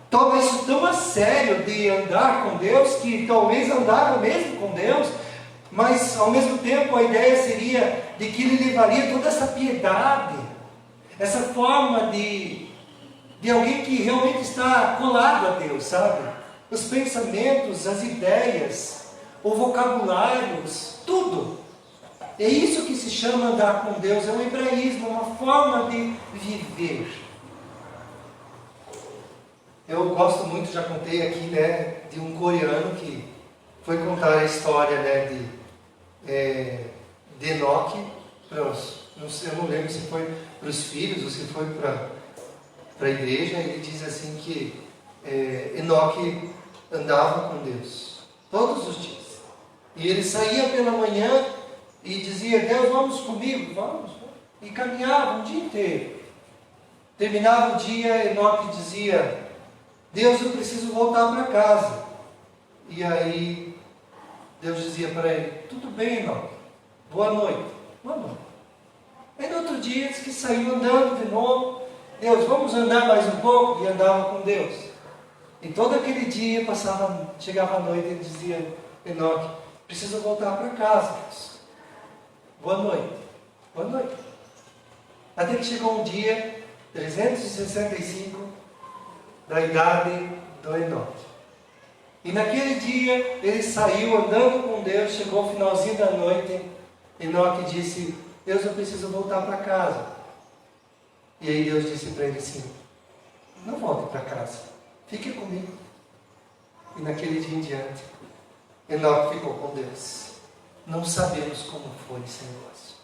toma isso tão a sério de andar com Deus, que talvez andava mesmo com Deus, mas ao mesmo tempo a ideia seria de que ele levaria toda essa piedade, essa forma de alguém que realmente está colado a Deus, sabe? Os pensamentos, as ideias, o vocabulário, tudo. É isso que se chama andar com Deus, é um hebraísmo, uma forma de viver. Eu gosto muito, já contei aqui, né, de um coreano que foi contar a história, né, de Enoque, eu não lembro se foi para os filhos ou se foi para a igreja. Ele diz assim que Enoque andava com Deus todos os dias. E ele saía pela manhã e dizia: Deus, vamos comigo? Vamos. E caminhava o dia inteiro. Terminava o dia, Enoque dizia: Deus, eu preciso voltar para casa. E aí Deus dizia para ele: tudo bem, Enoque, boa noite. Boa noite. Aí no outro dia diz que saiu andando de novo. Deus, vamos andar mais um pouco? E andava com Deus. E todo aquele dia chegava a noite e ele dizia: Enoque, preciso voltar para casa, Deus. Boa noite. Boa noite. Até que chegou um dia, 365, da idade do Enoque. E naquele dia, ele saiu andando com Deus, chegou ao finalzinho da noite, Enoque disse: Deus, eu preciso voltar para casa. E aí Deus disse para ele assim: não volte para casa, fique comigo. E naquele dia em diante, Enoque ficou com Deus. Não sabemos como foi esse negócio.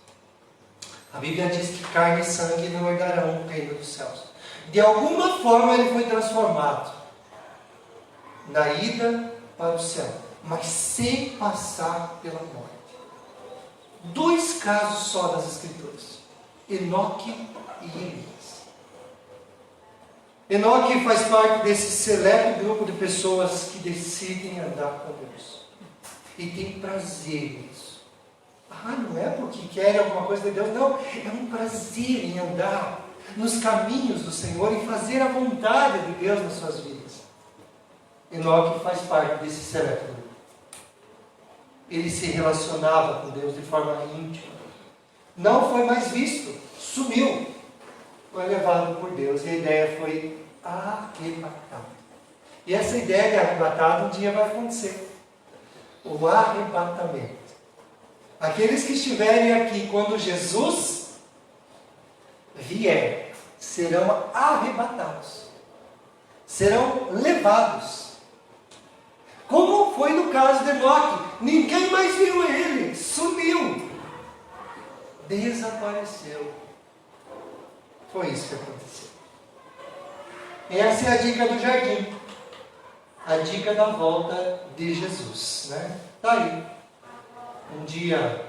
A Bíblia diz que carne e sangue não herdarão o reino dos céus. De alguma forma ele foi transformado na ida para o céu, mas sem passar pela morte. 2 casos só das Escrituras: Enoque e Elias. Enoque faz parte desse seleto grupo de pessoas que decidem andar com Deus e tem prazer nisso. Não é porque querem alguma coisa de Deus, não, é um prazer em andar nos caminhos do Senhor e fazer a vontade de Deus nas suas vidas. Enoque faz parte desse seleto grupo. Ele se relacionava com Deus de forma íntima. Não foi mais visto, sumiu. Foi levado por Deus e a ideia foi arrebatado. E essa ideia de arrebatado um dia vai acontecer. O arrebatamento. Aqueles que estiverem aqui quando Jesus vier, serão arrebatados. Serão levados. Como foi no caso de Enoque. Ninguém mais viu ele. Sumiu. Desapareceu. Foi isso que aconteceu. Essa é a dica do jardim. A dica da volta de Jesus. Né? Está aí. Um dia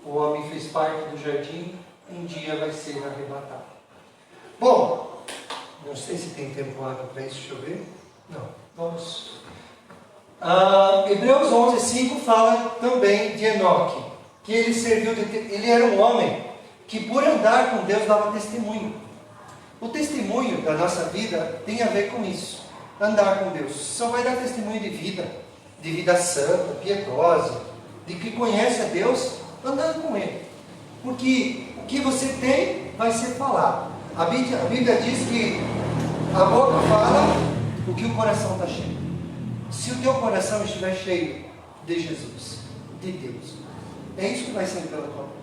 o homem fez parte do jardim, um dia vai ser arrebatado. Bom, não sei se tem tempo água para isso, deixa eu ver. Não, vamos. Hebreus 11:5 fala também de Enoque, que ele era um homem que por andar com Deus dava testemunho. O testemunho da nossa vida tem a ver com isso, andar com Deus. Só vai dar testemunho de vida santa, piedosa, de que conhece a Deus, andando com Ele. Porque o que você tem vai ser falado. A Bíblia diz que a boca fala o que o coração está cheio. Se o teu coração estiver cheio de Jesus, de Deus, é isso que vai sair pela tua boca.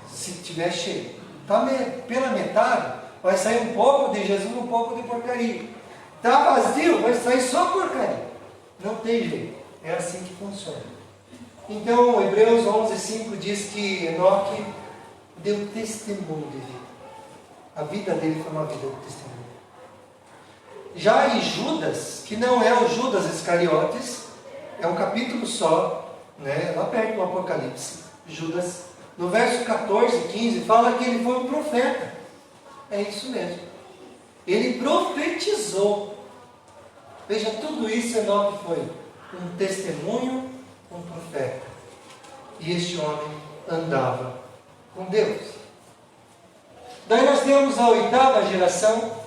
Se estiver cheio, tá pela metade, vai sair um pouco de Jesus, um pouco de porcaria. Está vazio, vai sair só porcaria. Não tem jeito. É assim que funciona. Então, Hebreus 11:5 diz que Enoque deu testemunho de vida. A vida dele foi uma vida de testemunho. Já em Judas, que não é o Judas Iscariotes, é um capítulo só, né, lá perto do Apocalipse. Judas, no verso 14 e 15, fala que ele foi um profeta. É isso mesmo. Ele profetizou. Veja, tudo isso Enoque foi um testemunho, um profeta. E este homem andava com Deus. Daí nós temos a 8ª geração,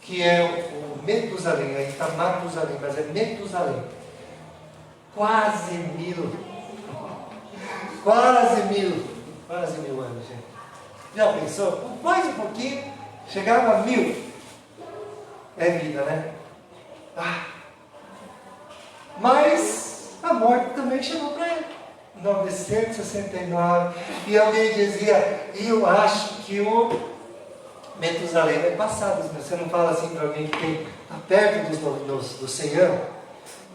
que é o Metusalém. Aí está Matusalém, mas é Metusalém. Quase mil anos, gente. Já pensou? Mais um pouquinho, chegava a 1000. É vida, né? Mas a morte também chegou para ele. 969. E alguém dizia, eu acho que o Metusalém vai passar. Você não fala assim para alguém que está perto do 100 anos?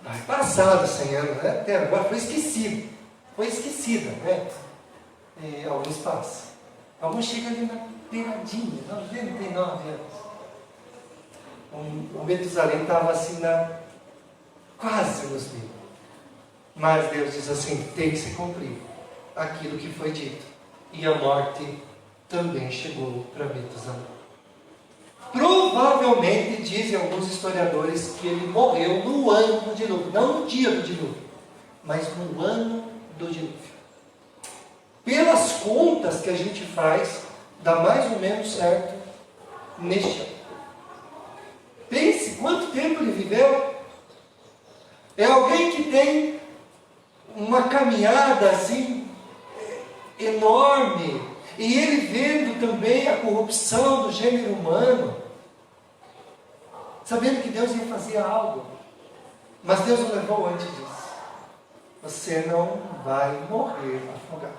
Vai passar dos 100 anos, né? Até agora foi esquecido. Foi esquecida, né? E alguns passam. Alguns chegam ali na beiradinha, 99 anos. O Metusalém estava assim quase nos 1000. Mas Deus diz assim, tem que se cumprir aquilo que foi dito. E a morte também chegou para Metusalém. Provavelmente, dizem alguns historiadores, que ele morreu no ano do dilúvio. Não no dia do dilúvio, mas no ano do dilúvio. Pelas contas que a gente faz, dá mais ou menos certo neste ano. Pense quanto tempo ele viveu. É alguém que tem uma caminhada assim enorme, e ele vendo também a corrupção do gênero humano, sabendo que Deus ia fazer algo, mas Deus o levou antes disso. Você não vai morrer afogado.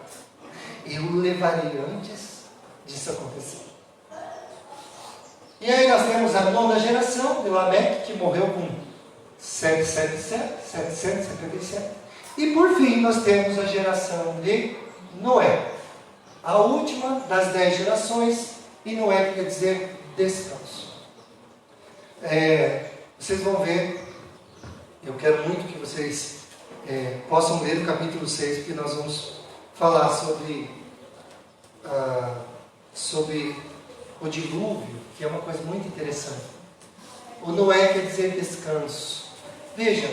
Eu o levarei antes disso acontecer. E aí nós temos a 9ª geração de Lameque, que morreu com 777. E por fim nós temos a geração de Noé. A última das 10 gerações, e Noé quer dizer descanso. Vocês vão ver, eu quero muito que vocês possam ler o capítulo 6, porque nós vamos falar sobre o dilúvio, que é uma coisa muito interessante. O Noé quer dizer descanso. Veja,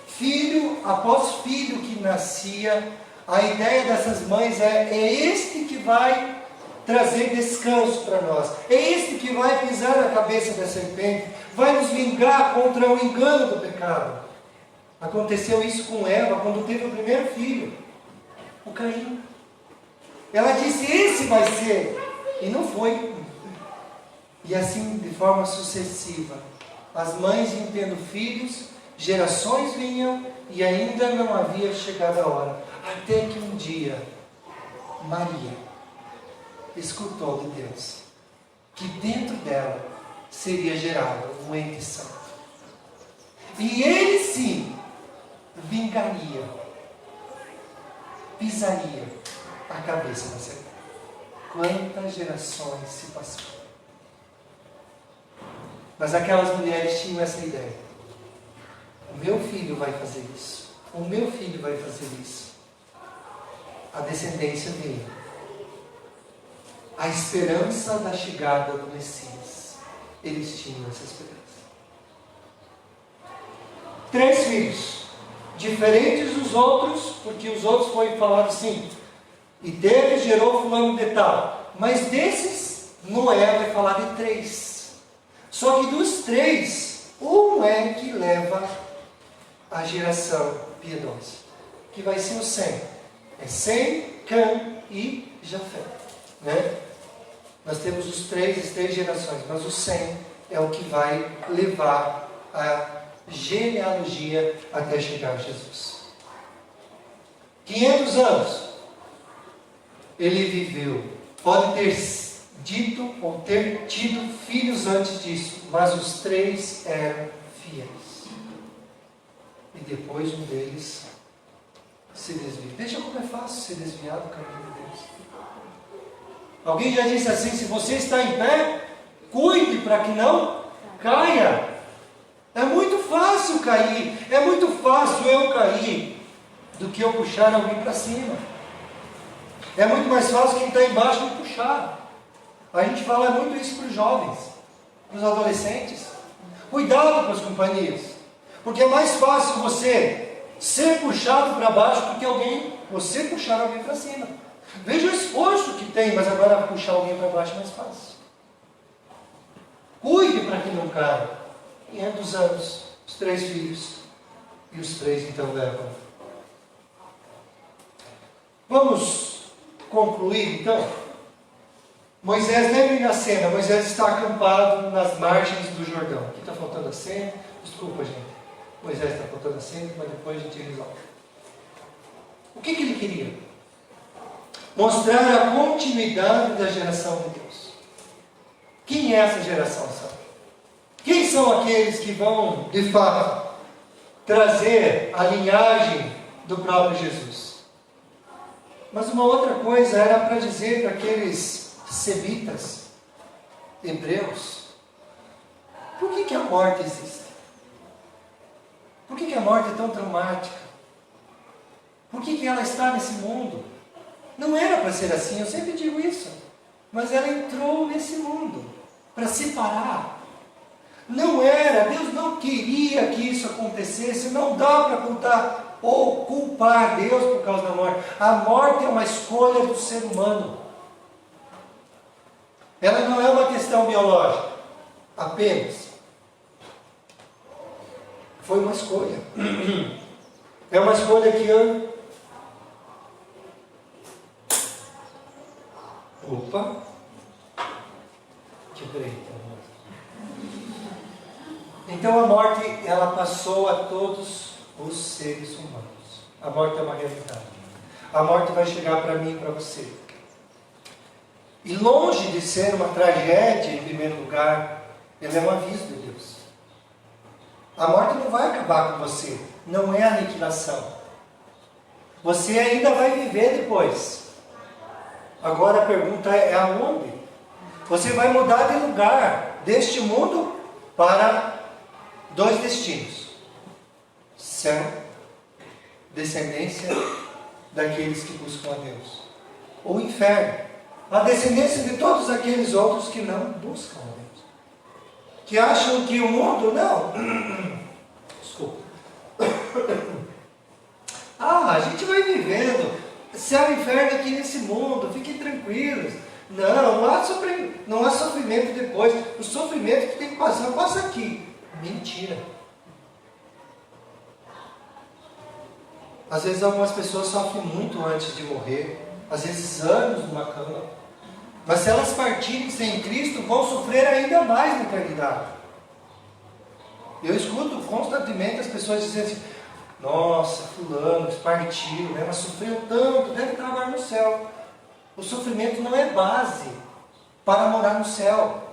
filho após filho que nascia, a ideia dessas mães é este que vai trazer descanso para nós. É este que vai pisar na cabeça da serpente, vai nos vingar contra o engano do pecado. Aconteceu isso com Eva quando teve o primeiro filho, o Caim. Ela disse, esse vai ser, e não foi. E assim, de forma sucessiva, as mães iam tendo filhos, gerações vinham, e ainda não havia chegado a hora. Até que um dia, Maria escutou de Deus que dentro dela seria gerado um ente santo. E ele sim vingaria, pisaria a cabeça da serpente. Quantas gerações se passaram? Mas aquelas mulheres tinham essa ideia. O meu filho vai fazer isso. O meu filho vai fazer isso. A descendência dele. A esperança da chegada do Messias. Eles tinham essa esperança. 3 filhos, diferentes dos outros, porque os outros foi falado assim, e teve, gerou fulano de tal. Mas desses, Noé vai falar de 3. Só que dos 3, um é que leva a geração piedosa, que vai ser o Sem. É Sem, Cã e Jafé. Né? Nós temos as 3 gerações, mas o Sem é o que vai levar a genealogia até chegar a Jesus. 500 anos ele viveu. Pode ter dito ou ter tido filhos antes disso, mas os 3 eram fiéis. E depois um deles se desvia. Veja como é fácil se desviar do caminho de Deus. Alguém já disse assim: se você está em pé, cuide para que não caia. É muito fácil cair, é muito fácil eu cair do que eu puxar alguém para cima. É muito mais fácil quem está embaixo me puxar. A gente fala muito isso para os jovens, para os adolescentes. Cuidado com as companhias, porque é mais fácil você ser puxado para baixo do que você puxar alguém para cima. Veja o esforço que tem, mas agora puxar alguém para baixo é mais fácil. Cuide para que não caia. 500 anos, os 3 filhos, e os 3 então levam. Vamos concluir então. Moisés, lembrem da cena, Moisés está acampado nas margens do Jordão. Aqui está faltando a cena, desculpa gente, Moisés está faltando a cena, mas depois a gente resolve. O que ele queria? Mostrar a continuidade da geração de Deus. Quem é essa geração, sabe? Quem são aqueles que vão, de fato, trazer a linhagem do próprio Jesus? Mas uma outra coisa era para dizer para aqueles semitas, hebreus, por que a morte existe? Por que a morte é tão traumática? Por que ela está nesse mundo? Não era para ser assim, eu sempre digo isso. Mas ela entrou nesse mundo para separar. Não era, Deus não queria que isso acontecesse, não dá para contar ou culpar Deus por causa da morte. A morte é uma escolha do ser humano. Ela não é uma questão biológica, apenas. Foi uma escolha. É uma escolha que eu... Opa! Quebrei. Então a morte, ela passou a todos os seres humanos. A morte é uma realidade. A morte vai chegar para mim e para você. E longe de ser uma tragédia, em primeiro lugar, ela é um aviso de Deus. A morte não vai acabar com você. Não é aniquilação. Você ainda vai viver depois. Agora a pergunta é aonde? Você vai mudar de lugar, deste mundo para 2 destinos: céu, descendência daqueles que buscam a Deus, ou inferno, a descendência de todos aqueles outros que não buscam a Deus, que acham que o mundo não. Desculpa. A gente vai vivendo céu e inferno aqui nesse mundo, fiquem tranquilos. Não há sofrimento depois. O sofrimento que tem que passar, passa aqui. Mentira. Às vezes algumas pessoas sofrem muito antes de morrer, às vezes anos numa cama, mas se elas partirem sem Cristo, vão sofrer ainda mais na eternidade. Eu escuto constantemente as pessoas dizendo assim: nossa, fulano partiu, né? Mas sofreu tanto, deve estar agora no céu. O sofrimento não é base para morar no céu.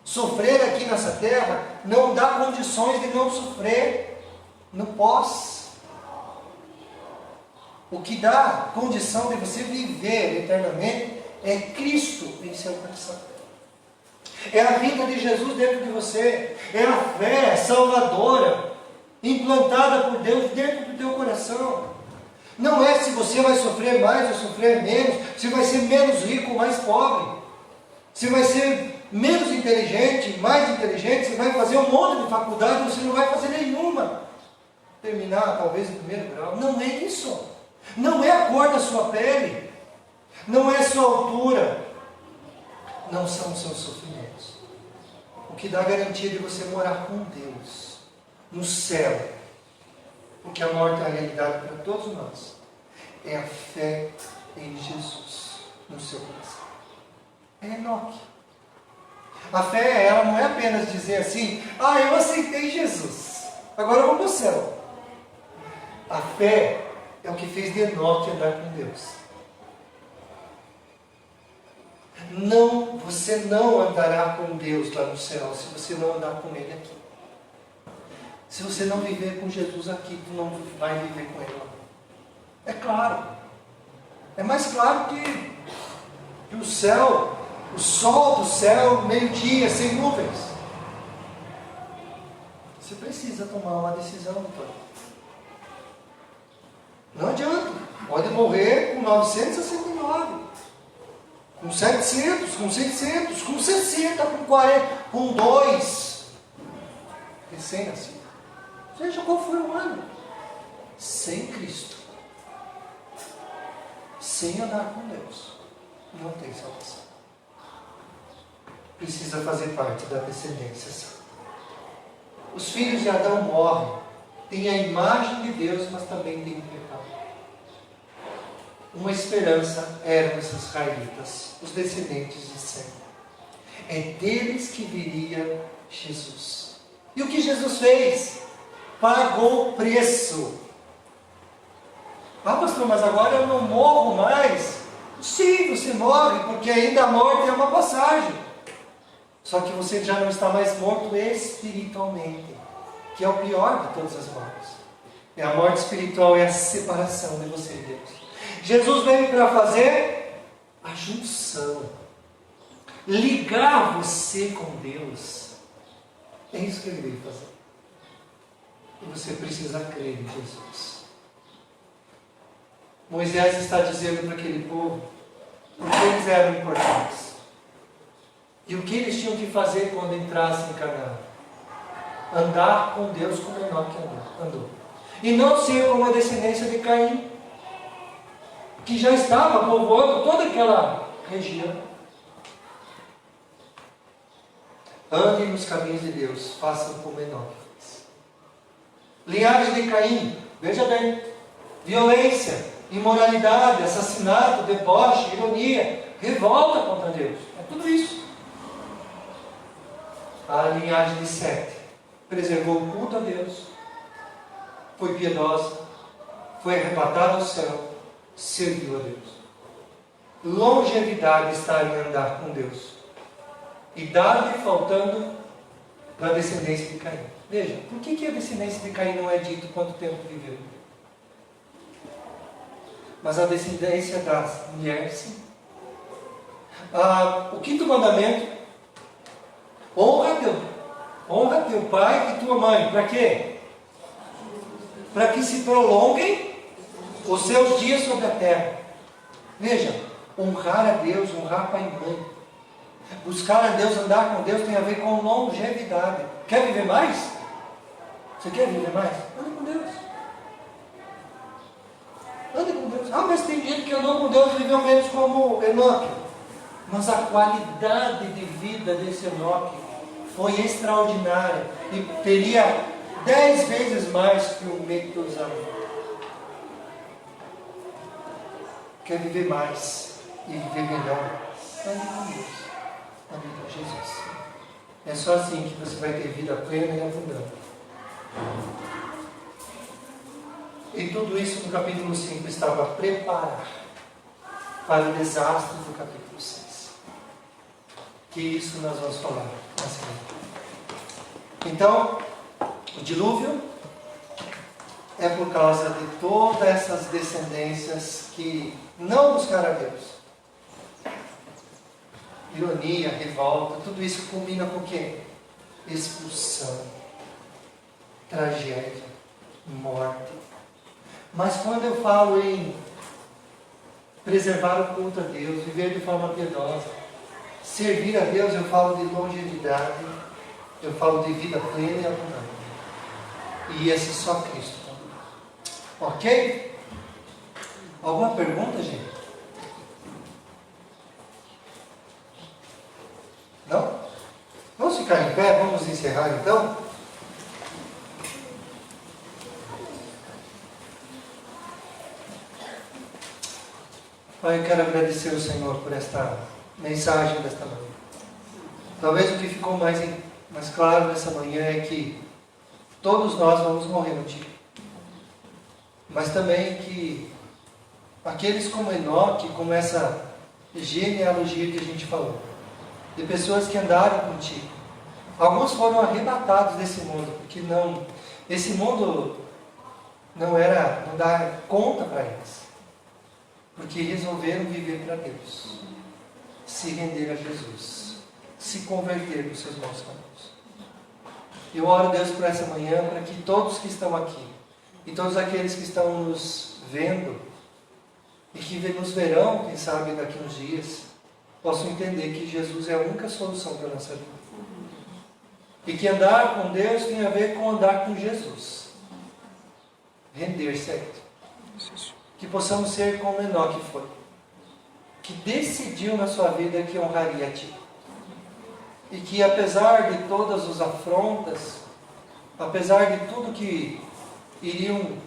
Sofrer aqui nessa terra não dá condições de não sofrer no pós. O que dá condição de você viver eternamente é Cristo em seu coração. É a vida de Jesus dentro de você. É a fé salvadora implantada por Deus dentro do teu coração. Não é se você vai sofrer mais ou sofrer menos, se vai ser menos rico ou mais pobre, se vai ser menos inteligente, mais inteligente, você vai fazer um monte de faculdade, você não vai fazer nenhuma. Terminar talvez o primeiro grau. Não é isso. Não é a cor da sua pele. Não é a sua altura. Não são os seus sofrimentos. O que dá garantia de você morar com Deus no céu, porque a morte é a realidade para todos nós, é a fé em Jesus no seu coração. É Enoque. A fé, ela não é apenas dizer assim: ah, eu aceitei Jesus, agora eu vou para o céu. A fé é o que fez de Enoque andar com Deus. Não, você não andará com Deus lá no céu se você não andar com Ele aqui. Se você não viver com Jesus aqui, tu não vai viver com Ele lá. É claro. É mais claro que o céu, o sol do céu, meio-dia, sem nuvens. Você precisa tomar uma decisão, doutor. Não adianta. Pode morrer com 969. Com 700, com 600, com 60, com 40, com 2. Recém-nascido. Seja qual for o ano. Sem Cristo. Sem andar com Deus. Não tem salvação. Precisa fazer parte da descendência santa. Os filhos de Adão morrem. Têm a imagem de Deus, mas também têm pecado. Uma esperança eram os israelitas, os descendentes de Sem. É deles que viria Jesus. E o que Jesus fez? Pagou o preço. Ah, pastor, mas agora eu não morro mais. Sim, você morre, porque ainda a morte é uma passagem. Só que você já não está mais morto espiritualmente, que é o pior de todas as mortes. E a morte espiritual é a separação de você e Deus. Jesus veio para fazer a junção, ligar você com Deus. É isso que Ele veio fazer. E você precisa crer em Jesus. Moisés está dizendo para aquele povo porque eles eram importantes. E o que eles tinham que fazer quando entrassem em Canaã? Andar com Deus como Enoque andou. E não ser como a descendência de Caim, que já estava povoando toda aquela região. Andem nos caminhos de Deus, façam como Enoque fez. Linhagem de Caim, veja bem, violência, imoralidade, assassinato, deboche, ironia, revolta contra Deus. É tudo isso. A linhagem de Sete preservou o culto a Deus, foi piedosa, foi arrebatada ao céu, serviu a Deus. Longevidade está em andar com Deus. Idade faltando da descendência de Caim. Veja, por que a descendência de Caim não é dito quanto tempo viveu? Mas a descendência das mulheres, sim. O quinto mandamento: honra teu pai e tua mãe. Para quê? Para que se prolonguem os seus dias sobre a terra. Veja, honrar a Deus, honrar pai e mãe, buscar a Deus, andar com Deus, tem a ver com longevidade. Quer viver mais? Você quer viver mais? Ande com Deus. Ande com Deus. Ah, mas tem gente que andou com Deus e viveu menos como Enoque. Mas a qualidade de vida desse Enoque foi extraordinária e teria 10 vezes mais que o Metusalém. Quer viver mais e viver melhor? Ande com Deus. Ande com Jesus. É só assim que você vai ter vida plena e abundante. E tudo isso no capítulo 5 estava a preparar para o desastre do capítulo 6. Que isso nós vamos falar na semana. Então, o dilúvio é por causa de todas essas descendências que não buscaram a Deus. Ironia, revolta, tudo isso combina com o quê? Expulsão, tragédia, morte. Mas quando eu falo em preservar o culto a Deus, viver de forma piedosa, servir a Deus, eu falo de longevidade, eu falo de vida plena e abundante. E esse só Cristo. Ok? Alguma pergunta, gente? Não? Vamos ficar em pé, vamos encerrar então? Pai, eu quero agradecer ao Senhor por esta mensagem desta manhã. Talvez o que ficou mais claro nessa manhã é que todos nós vamos morrer um dia. Mas também que aqueles como Enoque, como essa genealogia que a gente falou, de pessoas que andaram contigo, alguns foram arrebatados desse mundo, porque esse mundo não dá conta para eles, porque resolveram viver para Deus, se render a Jesus, se converter nos seus maus caminhos. Eu oro, Deus, por essa manhã, para que todos que estão aqui, e todos aqueles que estão nos vendo, e que nos verão, quem sabe, daqui uns dias, possam entender que Jesus é a única solução para a nossa vida. E que andar com Deus tem a ver com andar com Jesus. Render-se a Ele. Que possamos ser como Enoque foi, que decidiu na sua vida que honraria a Ti. E que apesar de todas as afrontas, apesar de tudo que iriam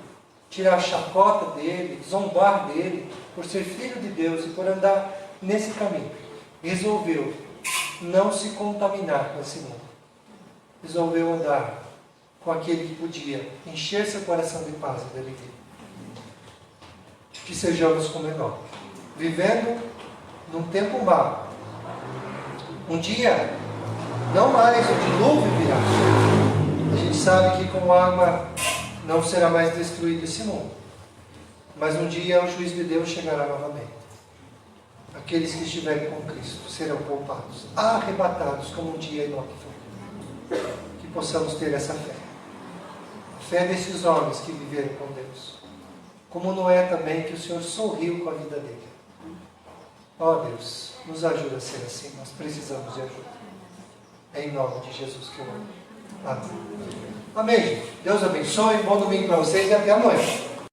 tirar a chacota dele, zombar dele, por ser filho de Deus e por andar nesse caminho, resolveu não se contaminar com esse mundo. Resolveu andar com aquele que podia encher seu coração de paz e de alegria. Que sejamos como Enoque, vivendo num tempo mau. Um dia, não mais o dilúvio virá. A gente sabe que com água não será mais destruído esse mundo. Mas um dia o juízo de Deus chegará novamente. Aqueles que estiverem com Cristo serão poupados, arrebatados, como um dia Enoque foi. Que possamos ter essa fé. A fé desses homens que viveram com Deus. Como Noé também, que o Senhor sorriu com a vida dele. Ó Deus, nos ajuda a ser assim. Nós precisamos de ajuda. É em nome de Jesus que eu oro. Amém. Amém, gente. Deus abençoe. Bom domingo para vocês e até amanhã.